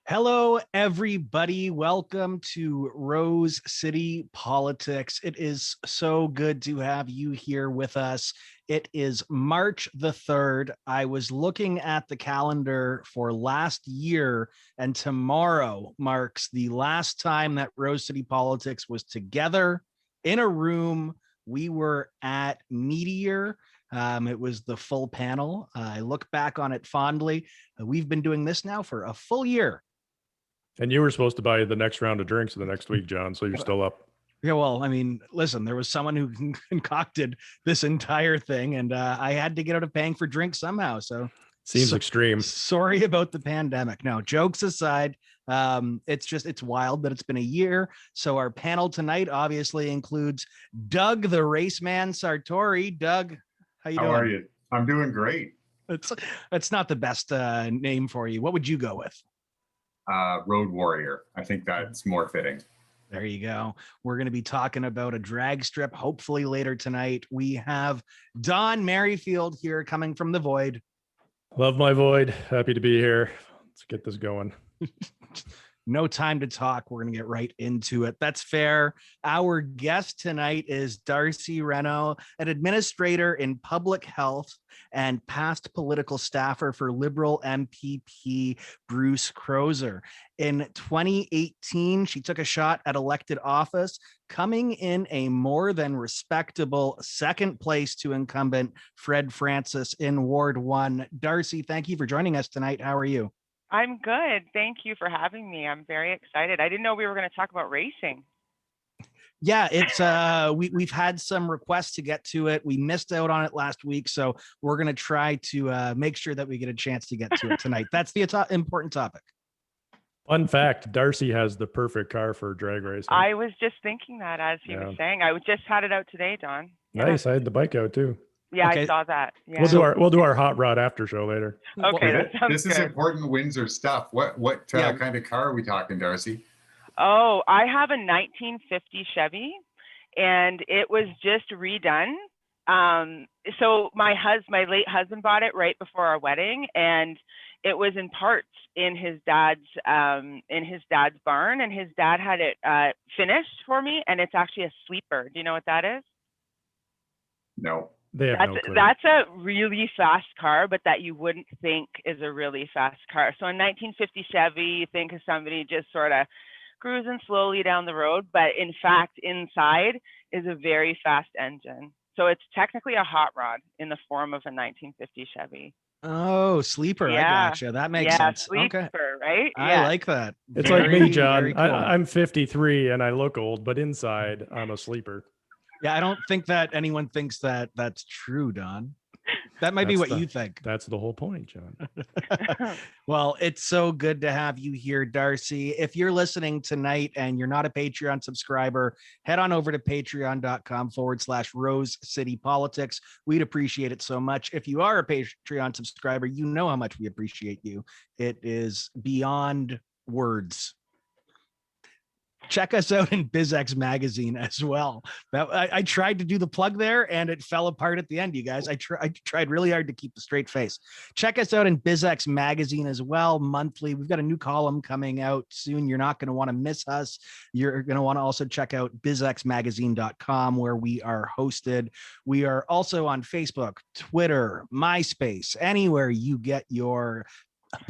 Hello, everybody. Welcome to Rose City Politics. It is so good to have you here with us. It is March the 3rd. I was looking at the calendar for last year, and tomorrow marks the last time that Rose City Politics was together in a room. We were at Meteor. It was the full panel. I look back on it fondly. We've been doing this now for a full year. And you were supposed to buy the next round of drinks the next week, John, so you're still up. Yeah, well, I mean, listen, there was someone who concocted this entire thing, and I had to get out of paying for drinks somehow. So seems extreme. Sorry about the pandemic. No, jokes aside, it's wild that it's been a year. So our panel tonight obviously includes Doug, the Raceman Sartori. Doug, how you doing? How are you? I'm doing great. That's not the best name for you. What would you go with? Road Warrior. I think that's more fitting. There you go. We're going to be talking about a drag strip, hopefully later tonight. We have Don Merrifield here coming from the Void. Love my Void. Happy to be here. Let's get this going. No time to talk. We're going to get right into it. That's fair. Our guest tonight is Darcie Renaud, an administrator in public health and past political staffer for Liberal MPP Bruce Crozer. In 2018, she took a shot at elected office, coming in a more than respectable second place to incumbent Fred Francis in Ward 1. Darcie, thank you for joining us tonight. How are you? I'm good. Thank you for having me. I'm very excited. I didn't know we were going to talk about racing. Yeah, it's we've had some requests to get to it. We missed out on it last week, so we're going to try to make sure that we get a chance to get to it tonight. That's the important topic. Fun fact, Darcie has the perfect car for drag racing. I was just thinking that as he was saying. I just had it out today, Don. Nice. I had the bike out too. Yeah, okay. I saw that. Yeah. We'll do our hot rod after show later. Okay, that sounds This is good. important Windsor stuff. What kind of car are we talking, Darcie? Oh, I have a 1950 Chevy, and it was just redone. So my late husband bought it right before our wedding, and it was in parts in his dad's barn, and his dad had it finished for me, and it's actually a sleeper. Do you know what that is? No. They have no clue. That's a really fast car, but that you wouldn't think is a really fast car. So a 1950 Chevy, you think of somebody just sort of cruising slowly down the road, but in fact, inside is a very fast engine. So it's technically a hot rod in the form of a 1950 Chevy. Oh, sleeper. Yeah. I gotcha. That makes sense. Sleeper, Okay. right? I like that. It's like me, John. Cool. I'm 53 and I look old, but inside I'm a sleeper. Yeah, I don't think that anyone thinks that that's true, Don. That might be what you think. That's the whole point, John. Well, it's so good to have you here, Darcie. If you're listening tonight and you're not a Patreon subscriber, head on over to patreon.com/Rose City Politics. We'd appreciate it so much. If you are a Patreon subscriber, you know how much we appreciate you. It is beyond words. Check us out in BizX magazine as well. I tried to do the plug there and it fell apart at the end, you guys. I tried really hard to keep a straight face. Check us out in BizX magazine as well, monthly. We've got a new column coming out soon. You're not going to want to miss us. You're going to want to also check out bizxmagazine.com where we are hosted. We are also on Facebook, Twitter, MySpace, anywhere you get your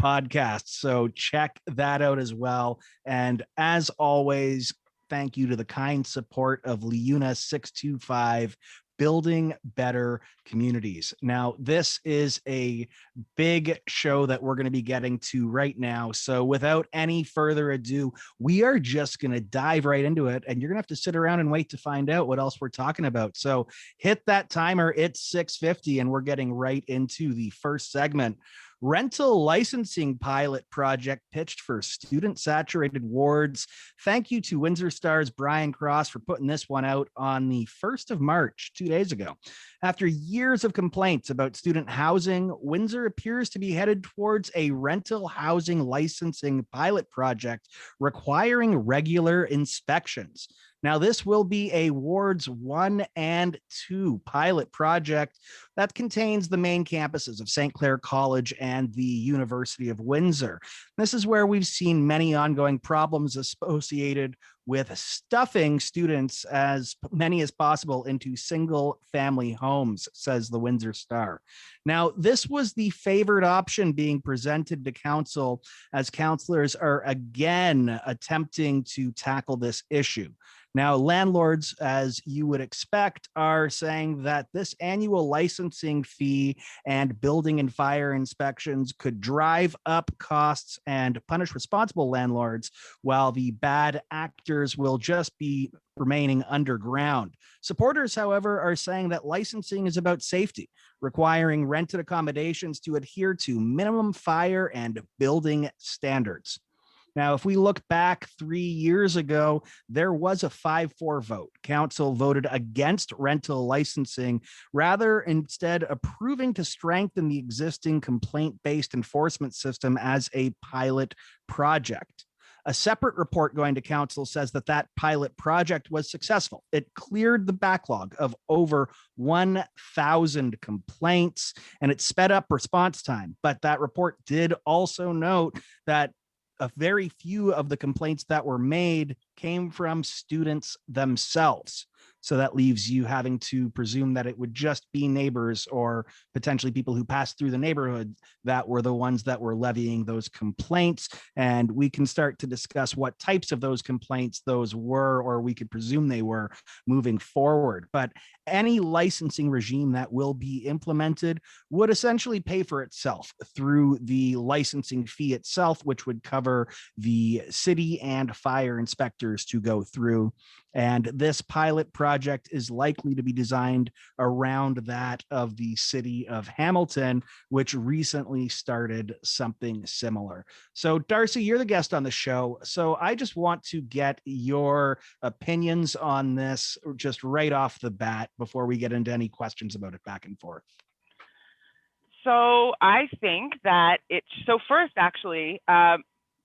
podcast. So check that out as well. And as always, thank you to the kind support of Liuna 625, Building Better Communities. Now, this is a big show that we're going to be getting to right now. So without any further ado, we are just going to dive right into it. And you're going to have to sit around and wait to find out what else we're talking about. So hit that timer. It's 6:50 and we're getting right into the first segment. Rental licensing pilot project pitched for student saturated wards. Thank you to Windsor Star's Brian Cross for putting this one out on the 1st of March, 2 days ago. After years of complaints about student housing, Windsor appears to be headed towards a rental housing licensing pilot project requiring regular inspections. Now, this will be a Wards 1 and 2 pilot project that contains the main campuses of St. Clair College and the University of Windsor. This is where we've seen many ongoing problems associated with stuffing students as many as possible into single family homes, says the Windsor Star. Now, this was the favored option being presented to council as councillors are again attempting to tackle this issue. Now, landlords, as you would expect, are saying that this annual licensing fee and building and fire inspections could drive up costs and punish responsible landlords, while the bad actors will just be remaining underground. Supporters, however, are saying that licensing is about safety, requiring rented accommodations to adhere to minimum fire and building standards. Now, if we look back 3 years ago, there was a 5-4 vote. Council voted against rental licensing, rather instead approving to strengthen the existing complaint-based enforcement system as a pilot project. A separate report going to council says that that pilot project was successful. It cleared the backlog of over 1,000 complaints and it sped up response time. But that report did also note that a very few of the complaints that were made came from students themselves. So that leaves you having to presume that it would just be neighbors or potentially people who passed through the neighborhood that were the ones that were levying those complaints. And we can start to discuss what types of those complaints those were, or we could presume they were moving forward. But any licensing regime that will be implemented would essentially pay for itself through the licensing fee itself, which would cover the city and fire inspectors to go through. And this pilot project is likely to be designed around that of the city of Hamilton, which recently started something similar. So Darcie, you're the guest on the show. So I just want to get your opinions on this just right off the bat before we get into any questions about it back and forth. So I think that so first, actually,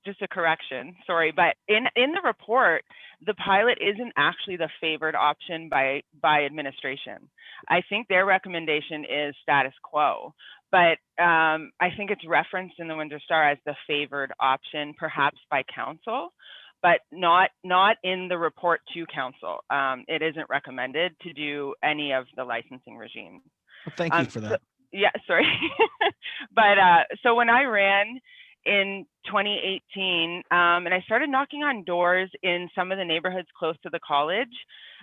just a correction, sorry, but in the report, the pilot isn't actually the favored option by administration. I think their recommendation is status quo, but I think it's referenced in the Windsor Star as the favored option, perhaps by council, but not in the report to council. It isn't recommended to do any of the licensing regimes. Well, thank you for that. So, yeah, sorry. But so when I ran in 2018, and I started knocking on doors in some of the neighborhoods close to the college,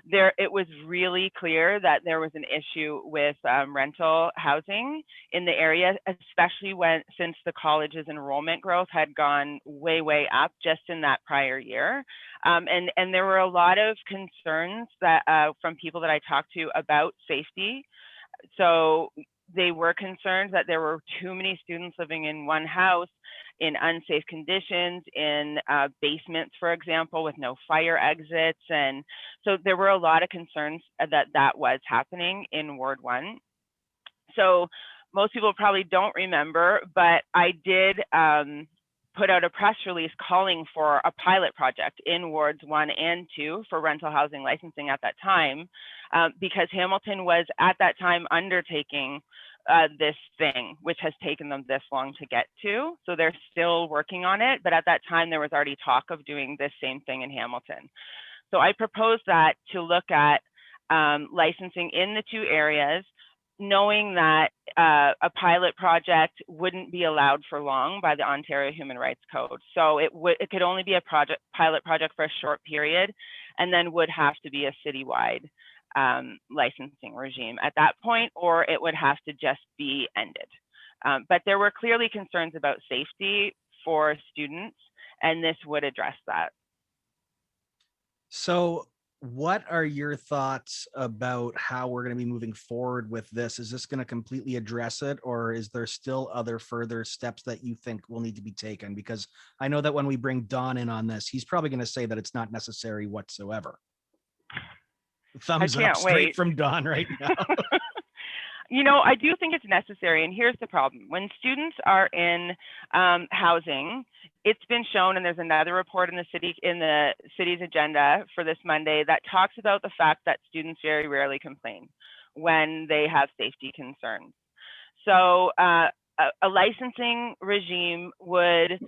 it was really clear that there was an issue with rental housing in the area, especially since the college's enrollment growth had gone way up just in that prior year. And there were a lot of concerns that from people that I talked to about safety. So they were concerned that there were too many students living in one house in unsafe conditions, in basements, for example, with no fire exits. And so there were a lot of concerns that was happening in Ward 1. So most people probably don't remember, but I did put out a press release calling for a pilot project in Wards 1 and 2 for rental housing licensing at that time, because Hamilton was at that time undertaking this thing, which has taken them this long to get to. So they're still working on it, but at that time there was already talk of doing this same thing in Hamilton. So I proposed that to look at licensing in the two areas, knowing that a pilot project wouldn't be allowed for long by the Ontario Human Rights Code. So it could only be a pilot project for a short period, and then would have to be a citywide licensing regime at that point, or it would have to just be ended. But there were clearly concerns about safety for students, and this would address that. So what are your thoughts about how we're going to be moving forward with this? Is this going to completely address it, or is there still other further steps that you think will need to be taken? Because I know that when we bring Don in on this, he's probably going to say that it's not necessary whatsoever. Thumbs up straight from Don right now. I do think it's necessary, and here's the problem. When students are in housing, it's been shown, and there's another report in the city's agenda for this Monday that talks about the fact that students very rarely complain when they have safety concerns. So a licensing regime would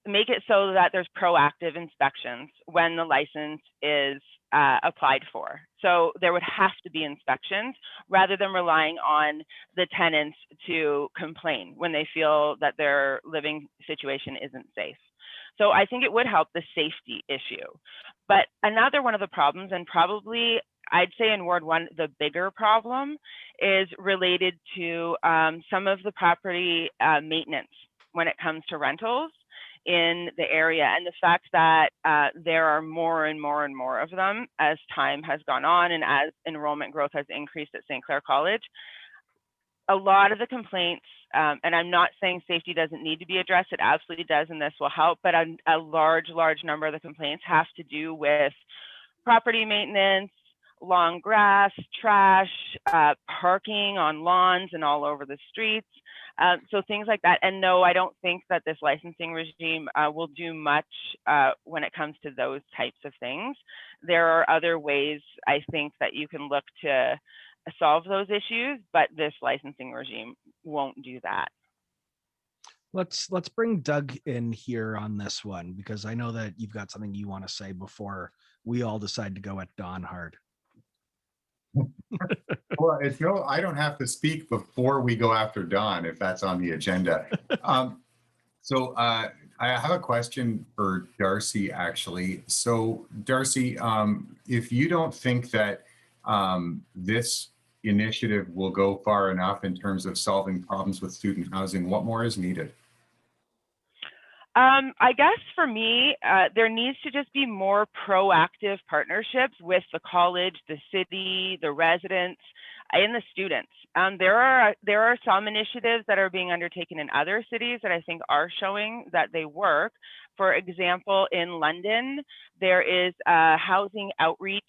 make it so that there's proactive inspections when the license is applied for. So there would have to be inspections rather than relying on the tenants to complain when they feel that their living situation isn't safe. So I think it would help the safety issue. But another one of the problems, and probably I'd say in Ward 1, the bigger problem, is related to some of the property maintenance when it comes to rentals in the area, and the fact that there are more and more and more of them as time has gone on and as enrollment growth has increased at St. Clair College. A lot of the complaints, and I'm not saying safety doesn't need to be addressed, it absolutely does, and this will help, but a large number of the complaints have to do with property maintenance, long grass, trash, parking on lawns and all over the streets. So things like that. And no, I don't think that this licensing regime will do much when it comes to those types of things. There are other ways, I think, that you can look to solve those issues, but this licensing regime won't do that. Let's bring Doug in here on this one, because I know that you've got something you want to say before we all decide to go at Don hard. Well, I don't have to speak before we go after Don if that's on the agenda. So I have a question for Darcie, actually. So Darcie, if you don't think that this initiative will go far enough in terms of solving problems with student housing, what more is needed? I guess for me, there needs to just be more proactive partnerships with the college, the city, the residents, and the students. There are some initiatives that are being undertaken in other cities that I think are showing that they work. For example, in London, there is a housing outreach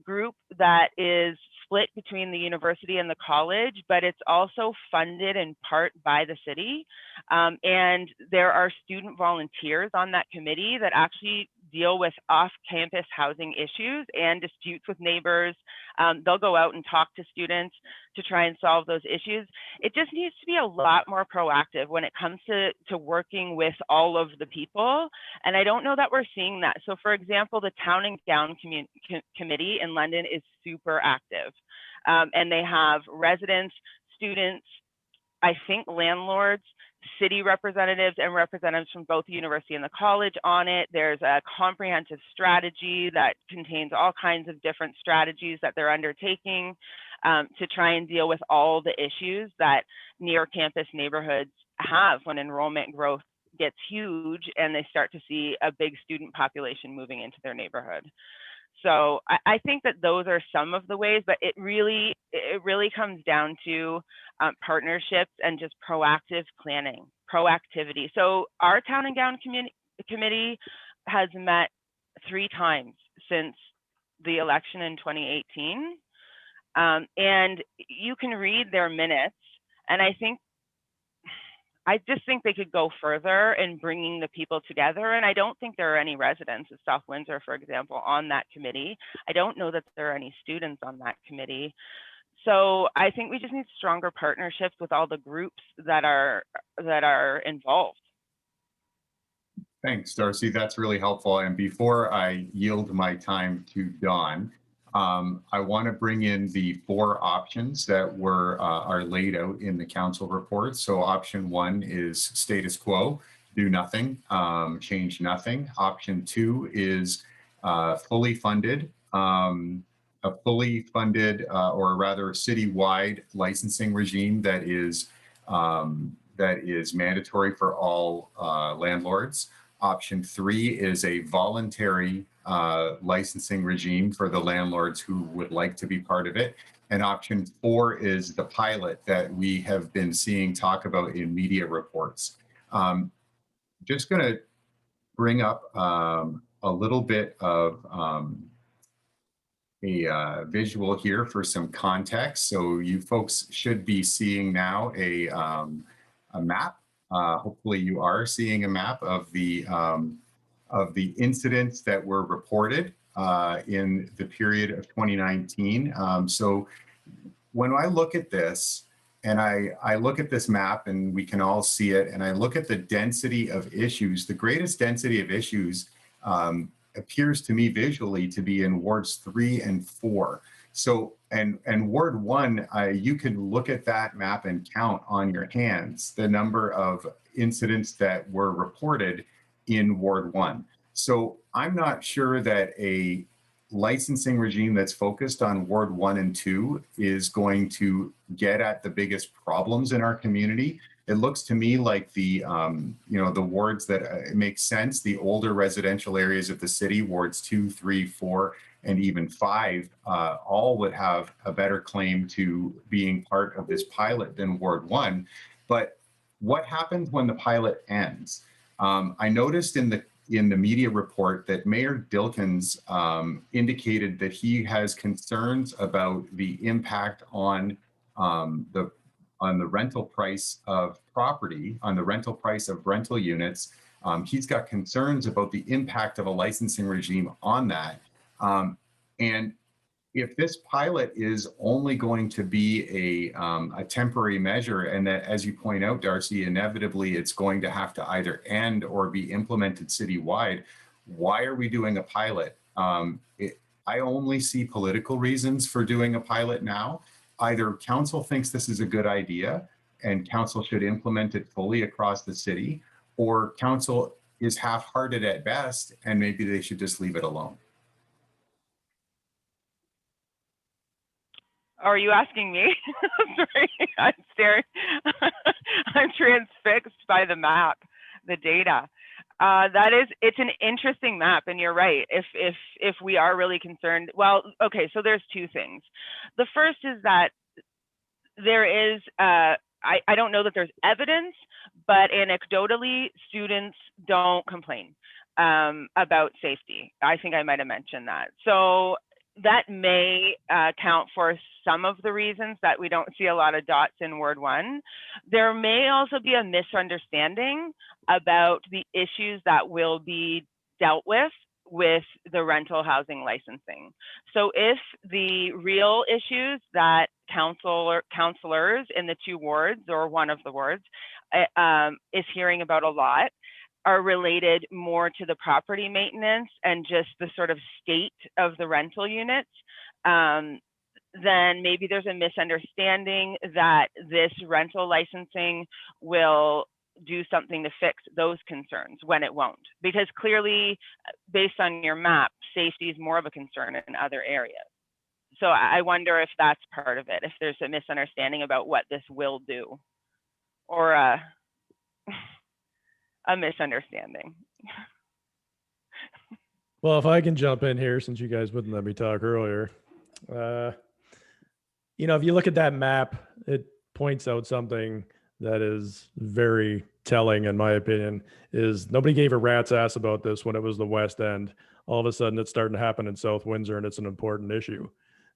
group that is split between the university and the college, but it's also funded in part by the city. And there are student volunteers on that committee that actually deal with off-campus housing issues and disputes with neighbors. They'll go out and talk to students to try and solve those issues. It just needs to be a lot more proactive when it comes to working with all of the people. And I don't know that we're seeing that. So for example, the Town and Gown Committee in London is super active. And they have residents, students, I think landlords, city representatives, and representatives from both the university and the college on it. There's a comprehensive strategy that contains all kinds of different strategies that they're undertaking to try and deal with all the issues that near campus neighborhoods have when enrollment growth gets huge and they start to see a big student population moving into their neighborhood. So I think that those are some of the ways, but it really comes down to partnerships and just proactive planning, proactivity. So our Town and Gown Committee has met 3 times since the election in 2018. And you can read their minutes, and I just think they could go further in bringing the people together. And I don't think there are any residents of South Windsor, for example, on that committee. I don't know that there are any students on that committee. So I think we just need stronger partnerships with all the groups that are involved. Thanks, Darcie. That's really helpful. And before I yield my time to Don, I want to bring in the 4 options that are laid out in the council report. So option 1 is status quo, do nothing, change nothing. Option 2 is fully funded, a fully funded or rather citywide licensing regime that is mandatory for all landlords. Option 3 is a voluntary licensing regime for the landlords who would like to be part of it. And option 4 is the pilot that we have been seeing talk about in media reports. Just going to bring up a little bit of visual here for some context. So you folks should be seeing now a map. Hopefully you are seeing a map of the incidents that were reported in the period of 2019. So when I look at this, and I look at this map and we can all see it, and I look at the density of issues, the greatest density of issues appears to me visually to be in wards 3 and 4. So, and Ward 1, you can look at that map and count on your hands the number of incidents that were reported in Ward 1. So I'm not sure that a licensing regime that's focused on Ward 1 and 2 is going to get at the biggest problems in our community. It looks to me like the, the wards that make sense, the older residential areas of the city, wards 2, 3, 4, and even 5, all would have a better claim to being part of this pilot than Ward 1. But what happens when the pilot ends? I noticed in the media report that Mayor Dilkins indicated that he has concerns about the impact on the rental price of property, on the rental price of rental units. He's got concerns about the impact of a licensing regime on that. And if this pilot is only going to be a temporary measure, and that, as you point out, Darcie, inevitably it's going to have to either end or be implemented citywide, why are we doing a pilot? I only see political reasons for doing a pilot now. Either council thinks this is a good idea and council should implement it fully across the city, or council is half-hearted at best and maybe they should just leave it alone. Are you asking me? Sorry, I'm staring. I'm transfixed by the map, the data. It's an interesting map, and you're right. If we are really concerned, well, okay, so there's two things. The first is that there is, I don't know that there's evidence, but anecdotally, students don't complain about safety. I think I might have mentioned that. So that may account for some of the reasons that we don't see a lot of dots in Ward 1. There may also be a misunderstanding about the issues that will be dealt with the rental housing licensing. So if the real issues that counselors in the 2 wards or one of the wards is hearing about a lot are related more to the property maintenance and just the sort of state of the rental units, then maybe there's a misunderstanding that this rental licensing will do something to fix those concerns when it won't. Because clearly, based on your map, safety is more of a concern in other areas. So I wonder if that's part of it, if there's a misunderstanding about what this will do, or a misunderstanding. Well, if I can jump in here, since you guys wouldn't let me talk earlier, if you look at that map, it points out something that is very telling, in my opinion, is nobody gave a rat's ass about this when it was the West End. All of a sudden, it's starting to happen in South Windsor, and it's an important issue.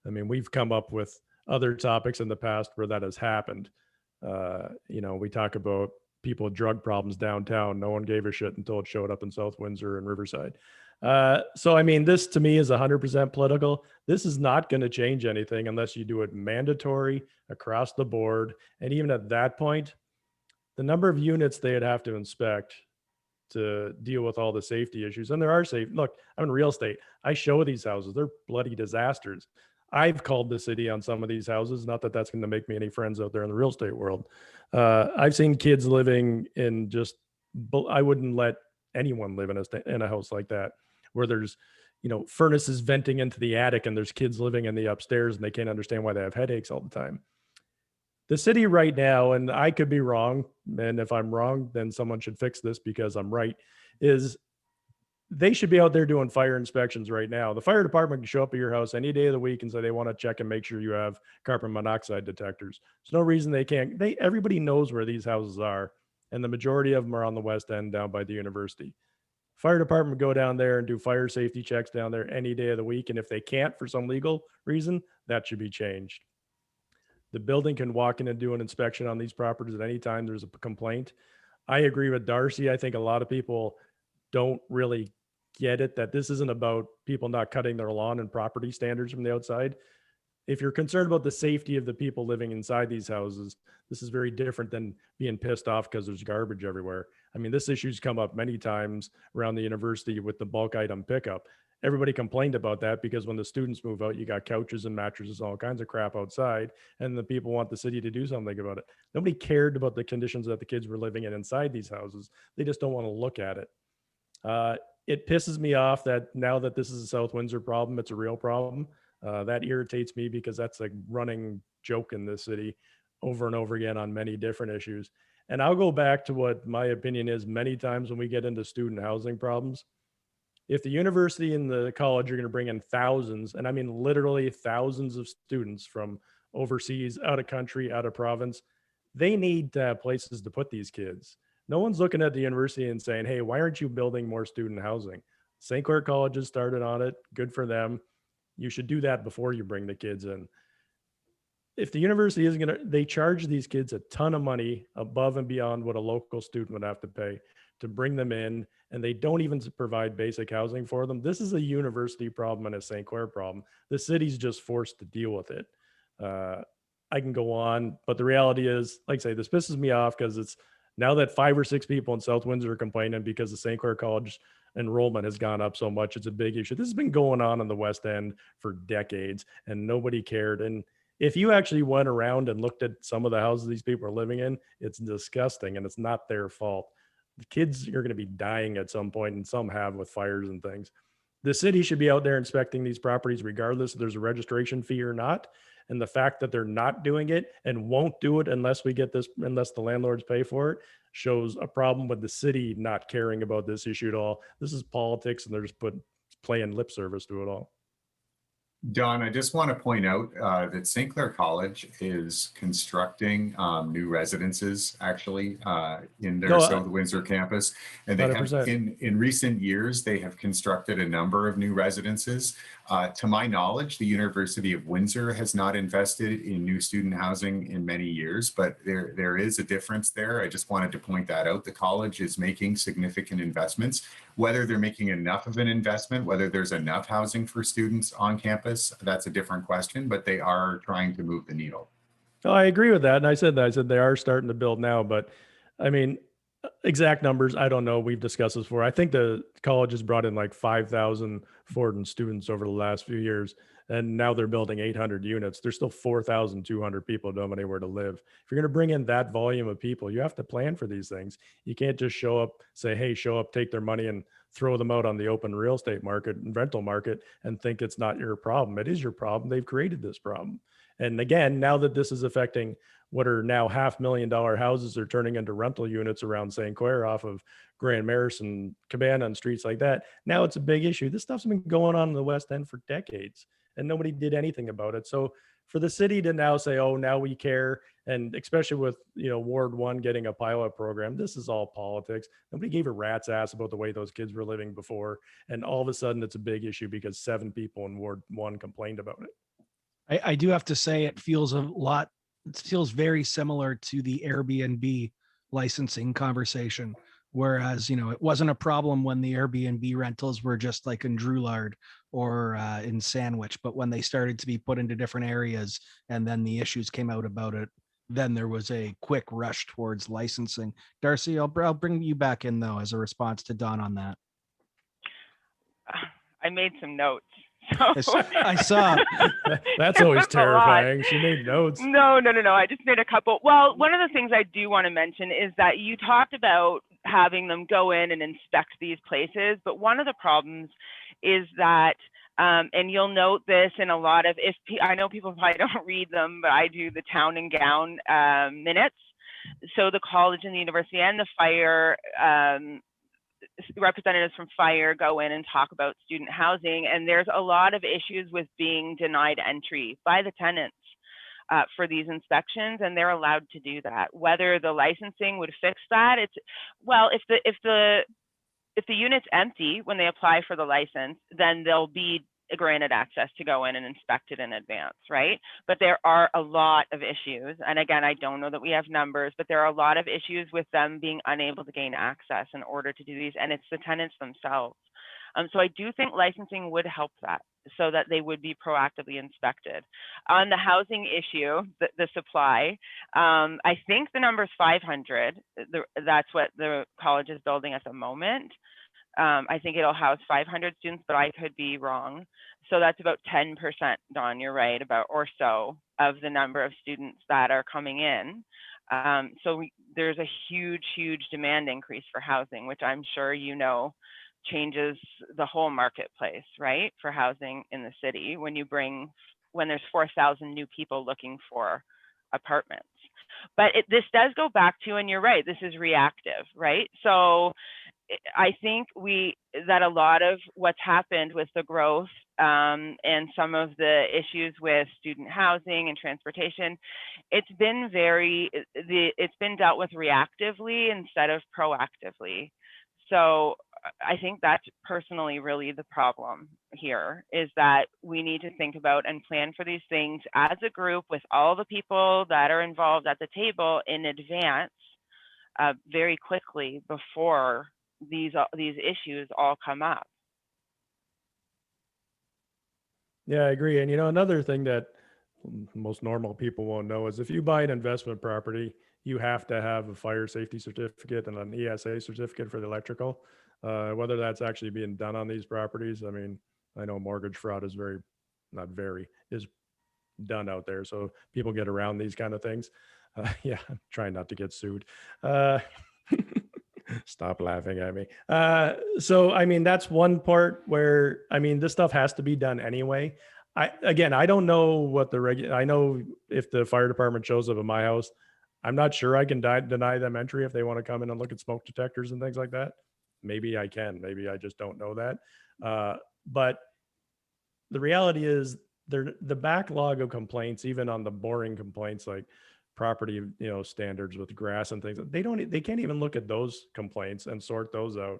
I mean, we've come up with other topics in the past where that has happened. We talk about people with drug problems downtown. No one gave a shit until it showed up in South Windsor and Riverside. So, I mean, this to me is 100% political. This is not going to change anything unless you do it mandatory across the board. And even at that point, the number of units they'd have to inspect to deal with all the safety issues. And there are look, I'm in real estate. I show these houses. They're bloody disasters. I've called the city on some of these houses. Not that that's going to make me any friends out there in the real estate world. I've seen kids living in I wouldn't let anyone live in a house like that, where there's, furnaces venting into the attic and there's kids living in the upstairs and they can't understand why they have headaches all the time. The city right now, and I could be wrong, and if I'm wrong, then someone should fix this because I'm right, is they should be out there doing fire inspections right now. The fire department can show up at your house any day of the week and say they want to check and make sure you have carbon monoxide detectors. There's no reason they can't. Everybody knows where these houses are, and the majority of them are on the West End down by the university. Fire department go down there and do fire safety checks down there any day of the week. And if they can't for some legal reason, that should be changed. The building can walk in and do an inspection on these properties at any time there's a complaint. I agree with Darcie. I think a lot of people don't really get it, that this isn't about people not cutting their lawn and property standards from the outside. If you're concerned about the safety of the people living inside these houses, this is very different than being pissed off because there's garbage everywhere. I mean, this issue's come up many times around the university with the bulk item pickup. Everybody complained about that because when the students move out, you got couches and mattresses, all kinds of crap outside, and the people want the city to do something about it. Nobody cared about the conditions that the kids were living in inside these houses. They just don't want to look at it. It pisses me off that now that this is a South Windsor problem, it's a real problem. That irritates me because that's a running joke in this city over and over again on many different issues. And I'll go back to what my opinion is many times when we get into student housing problems. If the university and the college are going to bring in thousands, and I mean literally thousands of students from overseas, out of country, out of province, they need to have places to put these kids. No one's looking at the university and saying, hey, why aren't you building more student housing? St. Clair College has started on it. Good for them. You should do that before you bring the kids in. If the university isn't going to, they charge these kids a ton of money above and beyond what a local student would have to pay to bring them in, and they don't even provide basic housing for them. This is a university problem and a St. Clair problem. The city's just forced to deal with it. I can go on, but the reality is, like I say, this pisses me off because it's now that 5 or 6 people in South Windsor are complaining because the St. Clair College enrollment has gone up so much. It's a big issue. This has been going on in the West End for decades and nobody cared. And if you actually went around and looked at some of the houses these people are living in, it's disgusting and it's not their fault. The kids are going to be dying at some point, and some have with fires and things. The city should be out there inspecting these properties regardless if there's a registration fee or not. And the fact that they're not doing it and won't do it unless we get this, unless the landlords pay for it, shows a problem with the city not caring about this issue at all. This is politics, and they're just playing lip service to it all. Don, I just want to point out that St. Clair College is constructing new residences actually in their South Windsor campus. And they 100%. Have in recent years, they have constructed a number of new residences. To my knowledge, the University of Windsor has not invested in new student housing in many years, but there is a difference there. I just wanted to point that out. The college is making significant investments. Whether they're making enough of an investment, whether there's enough housing for students on campus, that's a different question, but they are trying to move the needle. Oh, I agree with that. And I said they are starting to build now, but I mean, exact numbers, I don't know. We've discussed this before. I think the college has brought in like 5,000 foreign students over the last few years, and now they're building 800 units. There's still 4,200 people who don't have anywhere to live. If you're going to bring in that volume of people, you have to plan for these things. You can't just show up, say, hey, show up, take their money and throw them out on the open real estate market and rental market and think it's not your problem. It is your problem. They've created this problem. And again, now that this is affecting what are now $500,000 houses are turning into rental units around St. Clair off of Grand Maris and Cabana and streets like that. Now it's a big issue. This stuff's been going on in the West End for decades and nobody did anything about it. So for the city to now say, oh, now we care, and especially with, Ward 1 getting a pilot program, this is all politics. Nobody gave a rat's ass about the way those kids were living before. And all of a sudden it's a big issue because 7 people in Ward 1 complained about it. I do have to say it feels very similar to the Airbnb licensing conversation. Whereas, it wasn't a problem when the Airbnb rentals were just like in Drouillard or in Sandwich, but when they started to be put into different areas and then the issues came out about it, then there was a quick rush towards licensing. Darcie, I'll bring you back in though as a response to Don on that. I made some notes. So. I saw. That's always terrifying. She made notes. No. I just made a couple. Well, one of the things I do want to mention is that you talked about having them go in and inspect these places. But one of the problems is that, and you'll note this in a lot of, I know people probably don't read them, but I do the town and gown minutes. So the college and the university and the fire representatives from fire go in and talk about student housing, and there's a lot of issues with being denied entry by the tenants for these inspections, and they're allowed to do that. Whether the licensing would fix that, if if the unit's empty when they apply for the license, then they'll be granted access to go in and inspect it in advance, right? But there are a lot of issues. And again, I don't know that we have numbers, but there are a lot of issues with them being unable to gain access in order to do these. And it's the tenants themselves. So I do think licensing would help that, so that they would be proactively inspected. On the housing issue, the supply, I think the number is 500. That's what the college is building at the moment. I think it'll house 500 students, but I could be wrong. So that's about 10%, Dawn, you're right, about or so of the number of students that are coming in. There's a huge demand increase for housing, which I'm sure you know changes the whole marketplace, right, for housing in the city when there's 4,000 new people looking for apartments. But this does go back to, and you're right, this is reactive, right? So I think that a lot of what's happened with the growth and some of the issues with student housing and transportation, it's been dealt with reactively instead of proactively. So I think that's personally really the problem here, is that we need to think about and plan for these things as a group with all the people that are involved at the table in advance, very quickly before these issues all come up. Yeah, I agree. And another thing that most normal people won't know is if you buy an investment property, you have to have a fire safety certificate and an ESA certificate for the electrical. Whether that's actually being done on these properties, I mean, I know mortgage fraud is is done out there, so people get around these kind of things. Yeah, I'm trying not to get sued. Stop laughing at me. So, I mean, that's one part where, I mean, this stuff has to be done anyway. I don't know what I know if the fire department shows up at my house, I'm not sure I can deny them entry if they want to come in and look at smoke detectors and things like that. Maybe I can, maybe I just don't know that. But the reality is the backlog of complaints, even on the boring complaints, like property, standards with grass and things, they can't even look at those complaints and sort those out.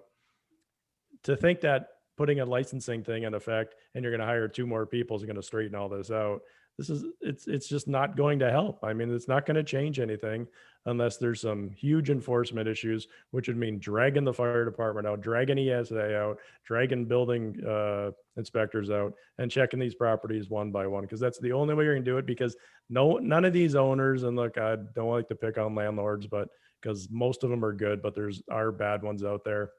To think that putting a licensing thing in effect and you're going to hire 2 more people is going to straighten all this out, it's just not going to help. I mean, it's not going to change anything unless there's some huge enforcement issues, which would mean dragging the fire department out, dragging ESA out, dragging building inspectors out, and checking these properties one by one, because that's the only way you're going to do it. Because none of these owners, and look, I don't like to pick on landlords, but because most of them are good, but are bad ones out there.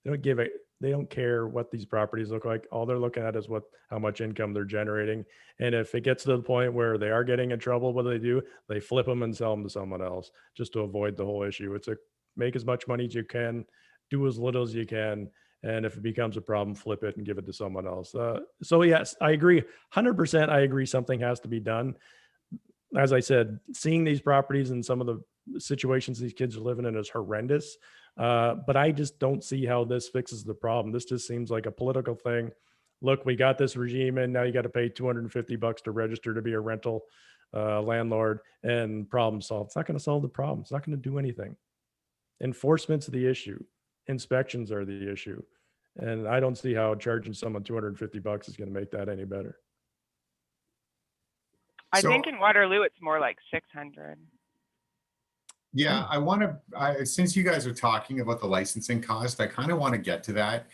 They don't care what these properties look like. All they're looking at is how much income they're generating. And if it gets to the point where they are getting in trouble, what do? They flip them and sell them to someone else just to avoid the whole issue. It's make as much money as you can, do as little as you can. And if it becomes a problem, flip it and give it to someone else. So yes, I agree. 100%. I agree. Something has to be done. As I said, seeing these properties and some of the situations these kids are living in is horrendous. But I just don't see how this fixes the problem. This just seems like a political thing. Look, we got this regime and now you got to pay $250 to register to be a rental landlord, and problem solved. It's not going to solve the problem. It's not going to do anything. Enforcement's the issue. Inspections are the issue. And I don't see how charging someone $250 is going to make that any better. I think in Waterloo, it's more like 600. Yeah, since you guys are talking about the licensing cost, I kind of want to get to that.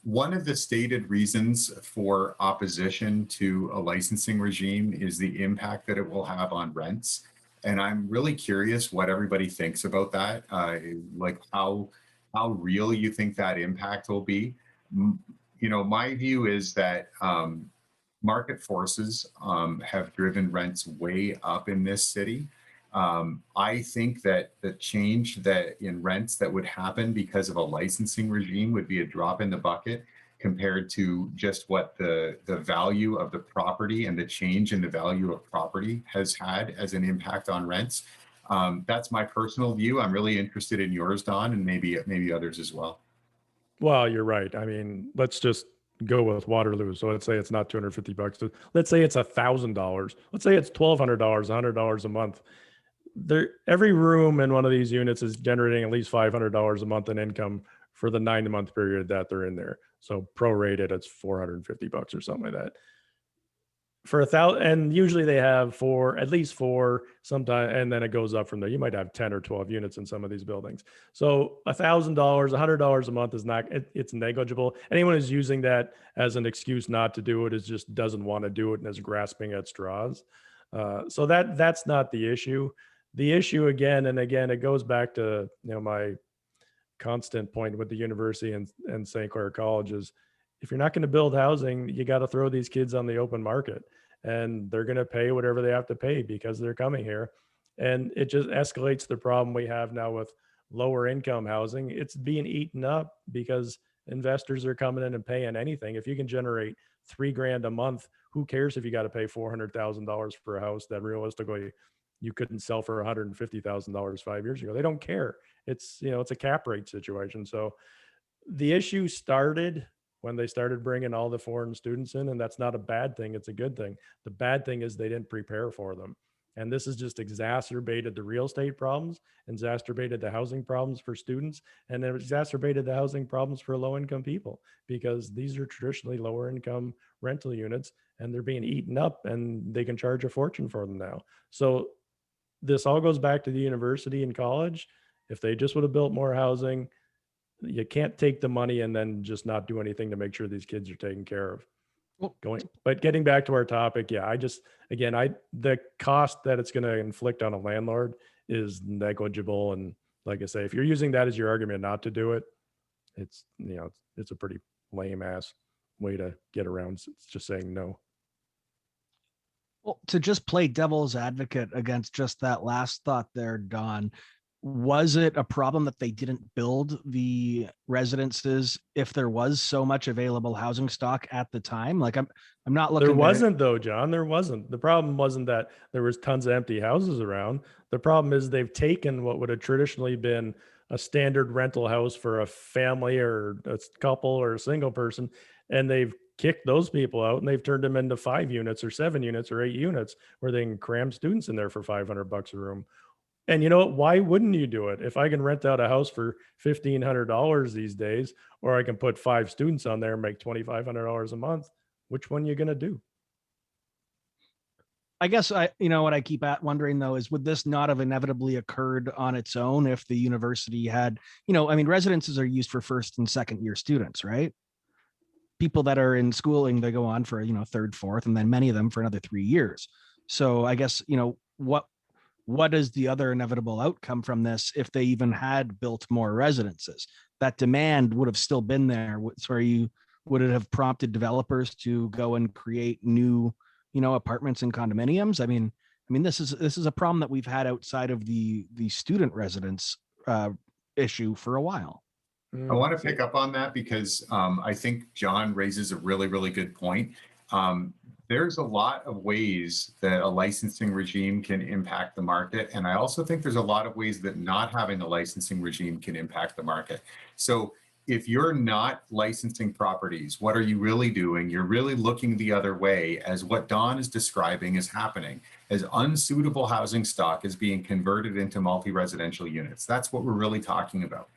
One of the stated reasons for opposition to a licensing regime is the impact that it will have on rents. And I'm really curious what everybody thinks about that, like how real you think that impact will be. My view is that market forces have driven rents way up in this city. I think that the change in rents that would happen because of a licensing regime would be a drop in the bucket compared to just what the value of the property and the change in the value of property has had as an impact on rents. That's my personal view. I'm really interested in yours, Don, and maybe others as well. Well, you're right. I mean, let's just go with Waterloo. So let's say it's not $250. Let's say it's $1,000. Let's say it's $1,200, $100 a month. Every room in one of these units is generating at least $500 a month in income for the 9-month period that they're in there. So prorated, it's $450 or something like that. For 1,000, and usually they have at least four, sometimes, and then it goes up from there. You might have 10 or 12 units in some of these buildings. So $1,000, $100 a month is not, it's negligible. Anyone who's using that as an excuse not to do it is just doesn't want to do it and is grasping at straws. So that's not the issue. The issue again, it goes back to, my constant point with the university and St. Clair College is, if you're not going to build housing, you got to throw these kids on the open market, and they're going to pay whatever they have to pay because they're coming here. And it just escalates the problem we have now with lower income housing. It's being eaten up because investors are coming in and paying anything. If you can generate $3,000 a month, who cares if you got to pay $400,000 for a house that realistically you couldn't sell for $150,000 5 years ago? They don't care. It's, it's a cap rate situation. So the issue started when they started bringing all the foreign students in, and that's not a bad thing. It's a good thing. The bad thing is they didn't prepare for them. And this has just exacerbated the real estate problems, exacerbated the housing problems for students, and it exacerbated the housing problems for low-income people, because these are traditionally lower income rental units and they're being eaten up, and they can charge a fortune for them now. So this all goes back to the university and college. If they just would have built more housing, you can't take the money and then just not do anything to make sure these kids are taken care of. But getting back to our topic, the cost that it's going to inflict on a landlord is negligible. And like I say, if you're using that as your argument not to do it, it's a pretty lame ass way to get around. It's just saying no. Well, to just play devil's advocate against just that last thought there, Don, was it a problem that they didn't build the residences if there was so much available housing stock at the time? Like I'm not looking. There wasn't though, John. There wasn't. The problem wasn't that there was tons of empty houses around. The problem is they've taken what would have traditionally been a standard rental house for a family or a couple or a single person, and they've kicked those people out and they've turned them into 5 units or 7 units or 8 units where they can cram students in there for $500 a room. And you know what? Why wouldn't you do it? If I can rent out a house for $1,500 these days, or I can put 5 students on there and make $2,500 a month, which one are you going to do? I guess what I keep wondering though is, would this not have inevitably occurred on its own if the university had, residences are used for first and second year students, right? People that are in schooling, they go on for, third, fourth, and then many of them for another 3 years. So I guess, what is the other inevitable outcome from this if they even had built more residences? That demand would have still been there. So would it have prompted developers to go and create new, apartments and condominiums? I mean, this is a problem that we've had outside of the student residence issue for a while. I want to pick up on that because I think John raises a really, really good point. There's a lot of ways that a licensing regime can impact the market. And I also think there's a lot of ways that not having a licensing regime can impact the market. So if you're not licensing properties, what are you really doing? You're really looking the other way, as what Don is describing is happening, as unsuitable housing stock is being converted into multi-residential units. That's what we're really talking about.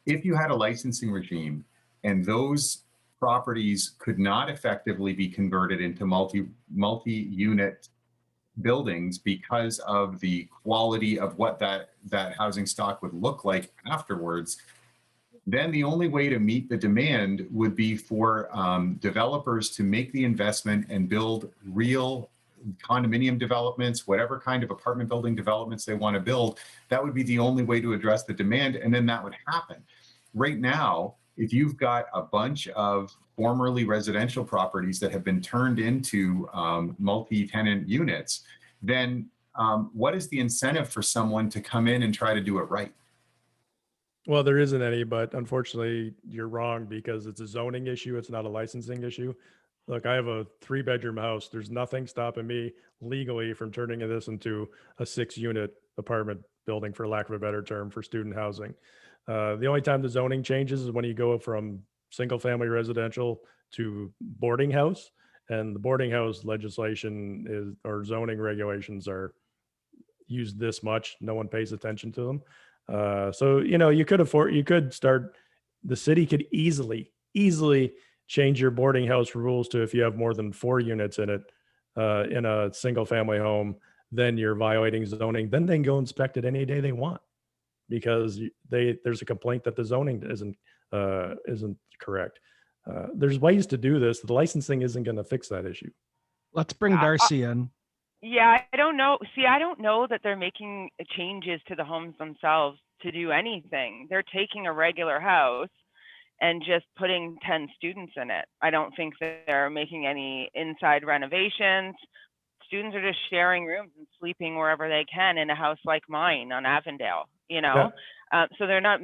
If you had a licensing regime and those properties could not effectively be converted into multi-unit buildings because of the quality of what that housing stock would look like afterwards, then the only way to meet the demand would be for developers to make the investment and build real condominium developments, whatever kind of apartment building developments they want to build. That would be the only way to address the demand, and then that would happen. Right now, if you've got a bunch of formerly residential properties that have been turned into multi-tenant units, then what is the incentive for someone to come in and try to do it right? Well, there isn't any, but unfortunately you're wrong, because it's a zoning issue. It's not a licensing issue. Look, I have a 3-bedroom house. There's nothing stopping me legally from turning this into a 6-unit apartment building, for lack of a better term, for student housing. The only time the zoning changes is when you go from single family residential to boarding house, and the boarding house legislation or zoning regulations are used this much. No one pays attention to them. So, you could start the city could easily change your boarding house rules to if you have more than 4 units in it in a single family home, then you're violating zoning. Then they can go inspect it any day they want because there's a complaint that the zoning isn't correct. There's ways to do this. The licensing isn't going to fix that issue. Let's bring Darcie in. Yeah, I don't know. See, I don't know that they're making changes to the homes themselves to do anything. They're taking a regular house and just putting 10 students in it. I don't think that they're making any inside renovations. Students are just sharing rooms and sleeping wherever they can in a house like mine on Avondale, you know? Yeah. So they're not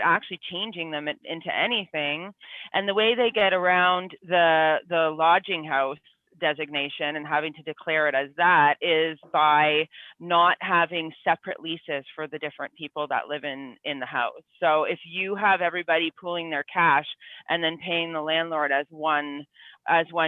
actually changing them into anything. And the way they get around the lodging house designation and having to declare it as that is by not having separate leases for the different people that live in the house. So if you have everybody pooling their cash and then paying the landlord as one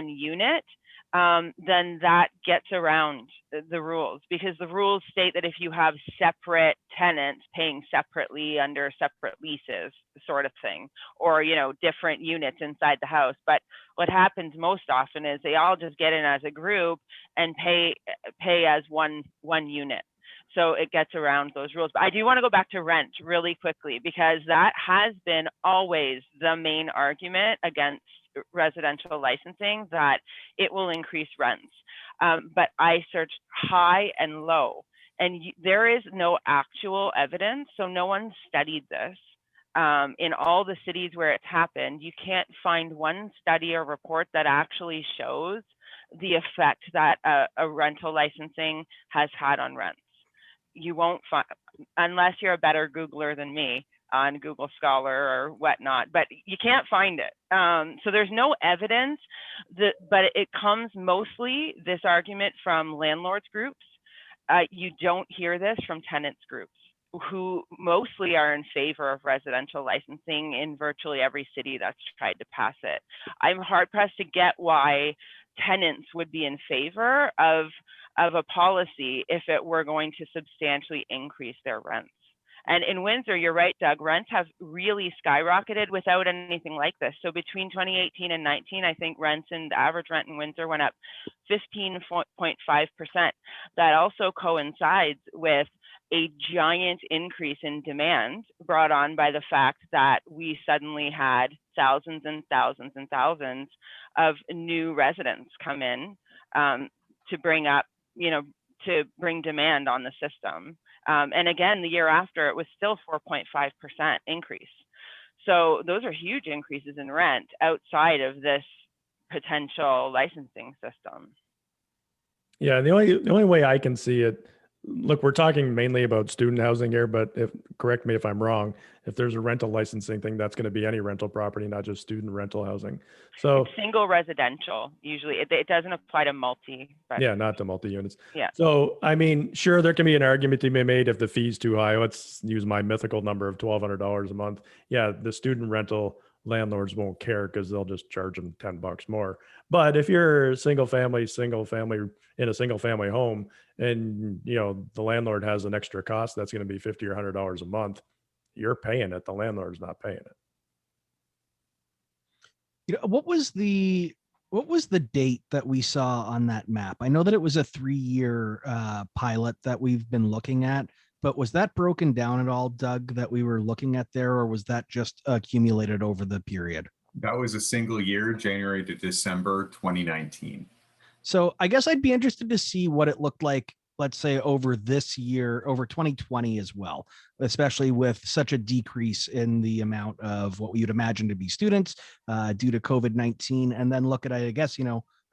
unit, then that gets around the rules, because the rules state that if you have separate tenants paying separately under separate leases, sort of thing, or, you know, different units inside the house. But what happens most often is they all just get in as a group and pay as one unit. So it gets around those rules. But I do want to go back to rent really quickly, because that has been always the main argument against residential licensing, that it will increase rents. But I searched high and low, and there is no actual evidence. So no one studied this. In all the cities where it's happened, you can't find one study or report that actually shows the effect that a rental licensing has had on rents. You won't find, unless you're a better Googler than me on Google Scholar or whatnot, but you can't find it. So there's no evidence but it comes mostly, this argument, from landlords groups. You don't hear this from tenants groups, who mostly are in favor of residential licensing in virtually every city that's tried to pass it. I'm hard pressed to get why tenants would be in favor of a policy if it were going to substantially increase their rents. And in Windsor, you're right, Doug, rents have really skyrocketed without anything like this. So between 2018 and 19, I think rents and average rent in Windsor went up 15.5%. That also coincides with a giant increase in demand brought on by the fact that we suddenly had thousands and thousands and thousands of new residents come in to bring up, to bring demand on the system. And again, the year after, it was still 4.5% increase. So those are huge increases in rent outside of this potential licensing system. Yeah, the only way I can see it, look, we're talking mainly about student housing here, but correct me if I'm wrong, if there's a rental licensing thing, that's going to be any rental property, not just student rental housing. So it's single residential, usually. It doesn't apply to multi. Yeah, not to multi-units. Yeah. So, I mean, sure, there can be an argument to be made if the fee's too high. Let's use my mythical number of $1,200 a month. Yeah, the student rental landlords won't care because they'll just charge them $10 more. But if you're single family in a single family home, and the landlord has an extra cost that's going to be $50 or $100 a month, you're paying it. The landlord's not paying it. What was the date that we saw on that map? I know that it was a 3-year pilot that we've been looking at, but was that broken down at all, Doug, that we were looking at there, or was that just accumulated over the period? That was a single year, January to December 2019. So I guess I'd be interested to see what it looked like, let's say, over this year, over 2020 as well, especially with such a decrease in the amount of what we would imagine to be students due to COVID-19. And then look at, I guess,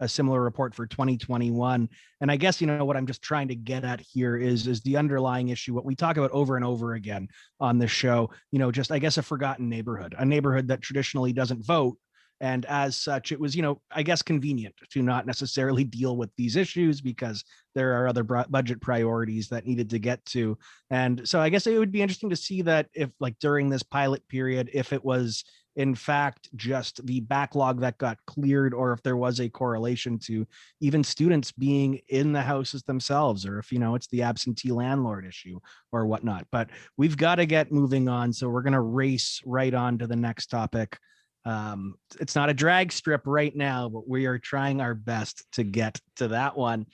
a similar report for 2021. And I guess, what I'm just trying to get at here is the underlying issue, what we talk about over and over again on this show, just, I guess, a forgotten neighborhood, a neighborhood that traditionally doesn't vote, And as such, it was, I guess convenient to not necessarily deal with these issues because there are other budget priorities that needed to get to. And so I guess it would be interesting to see that if like during this pilot period, if it was in fact just the backlog that got cleared, or if there was a correlation to even students being in the houses themselves, or if, it's the absentee landlord issue or whatnot. But we've got to get moving on. So we're going to race right on to the next topic. It's not a drag strip right now, but we are trying our best to get to that one.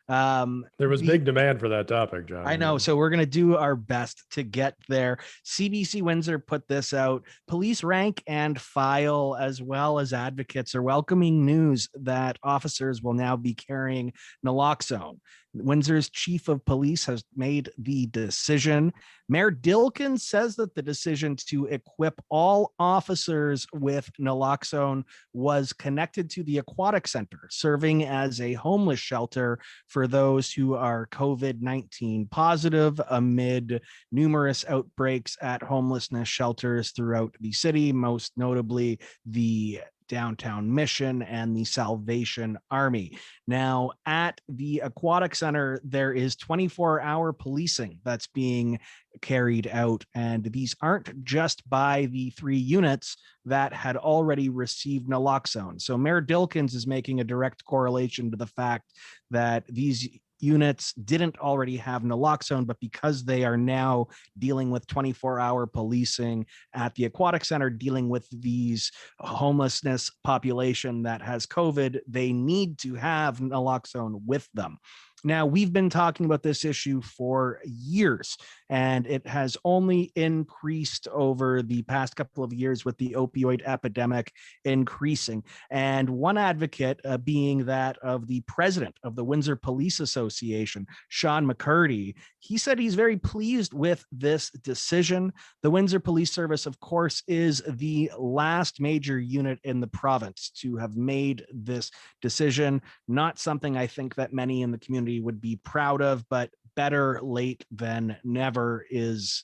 There was big demand for that topic, John. I know. So we're going to do our best to get there. CBC Windsor put this out. Police rank and file, as well as advocates, are welcoming news that officers will now be carrying naloxone. Windsor's chief of police has made the decision. Mayor Dilkens says that the decision to equip all officers with naloxone was connected to the Aquatic Center, serving as a homeless shelter for those who are COVID-19 positive amid numerous outbreaks at homelessness shelters throughout the city, most notably the Downtown Mission and the Salvation Army. Now, at the Aquatic Center, there is 24-hour policing that's being carried out, and these aren't just by the 3 units that had already received naloxone. So Mayor Dilkens is making a direct correlation to the fact that these units didn't already have naloxone, but because they are now dealing with 24-hour policing at the Aquatic Center, dealing with these homelessness population that has COVID, they need to have naloxone with them. Now, we've been talking about this issue for years, and it has only increased over the past couple of years with the opioid epidemic increasing. And one advocate being that of the president of the Windsor Police Association, Sean McCurdy, he said he's very pleased with this decision. The Windsor Police Service, of course, is the last major unit in the province to have made this decision. Not something I think that many in the community would be proud of, but better late than never is,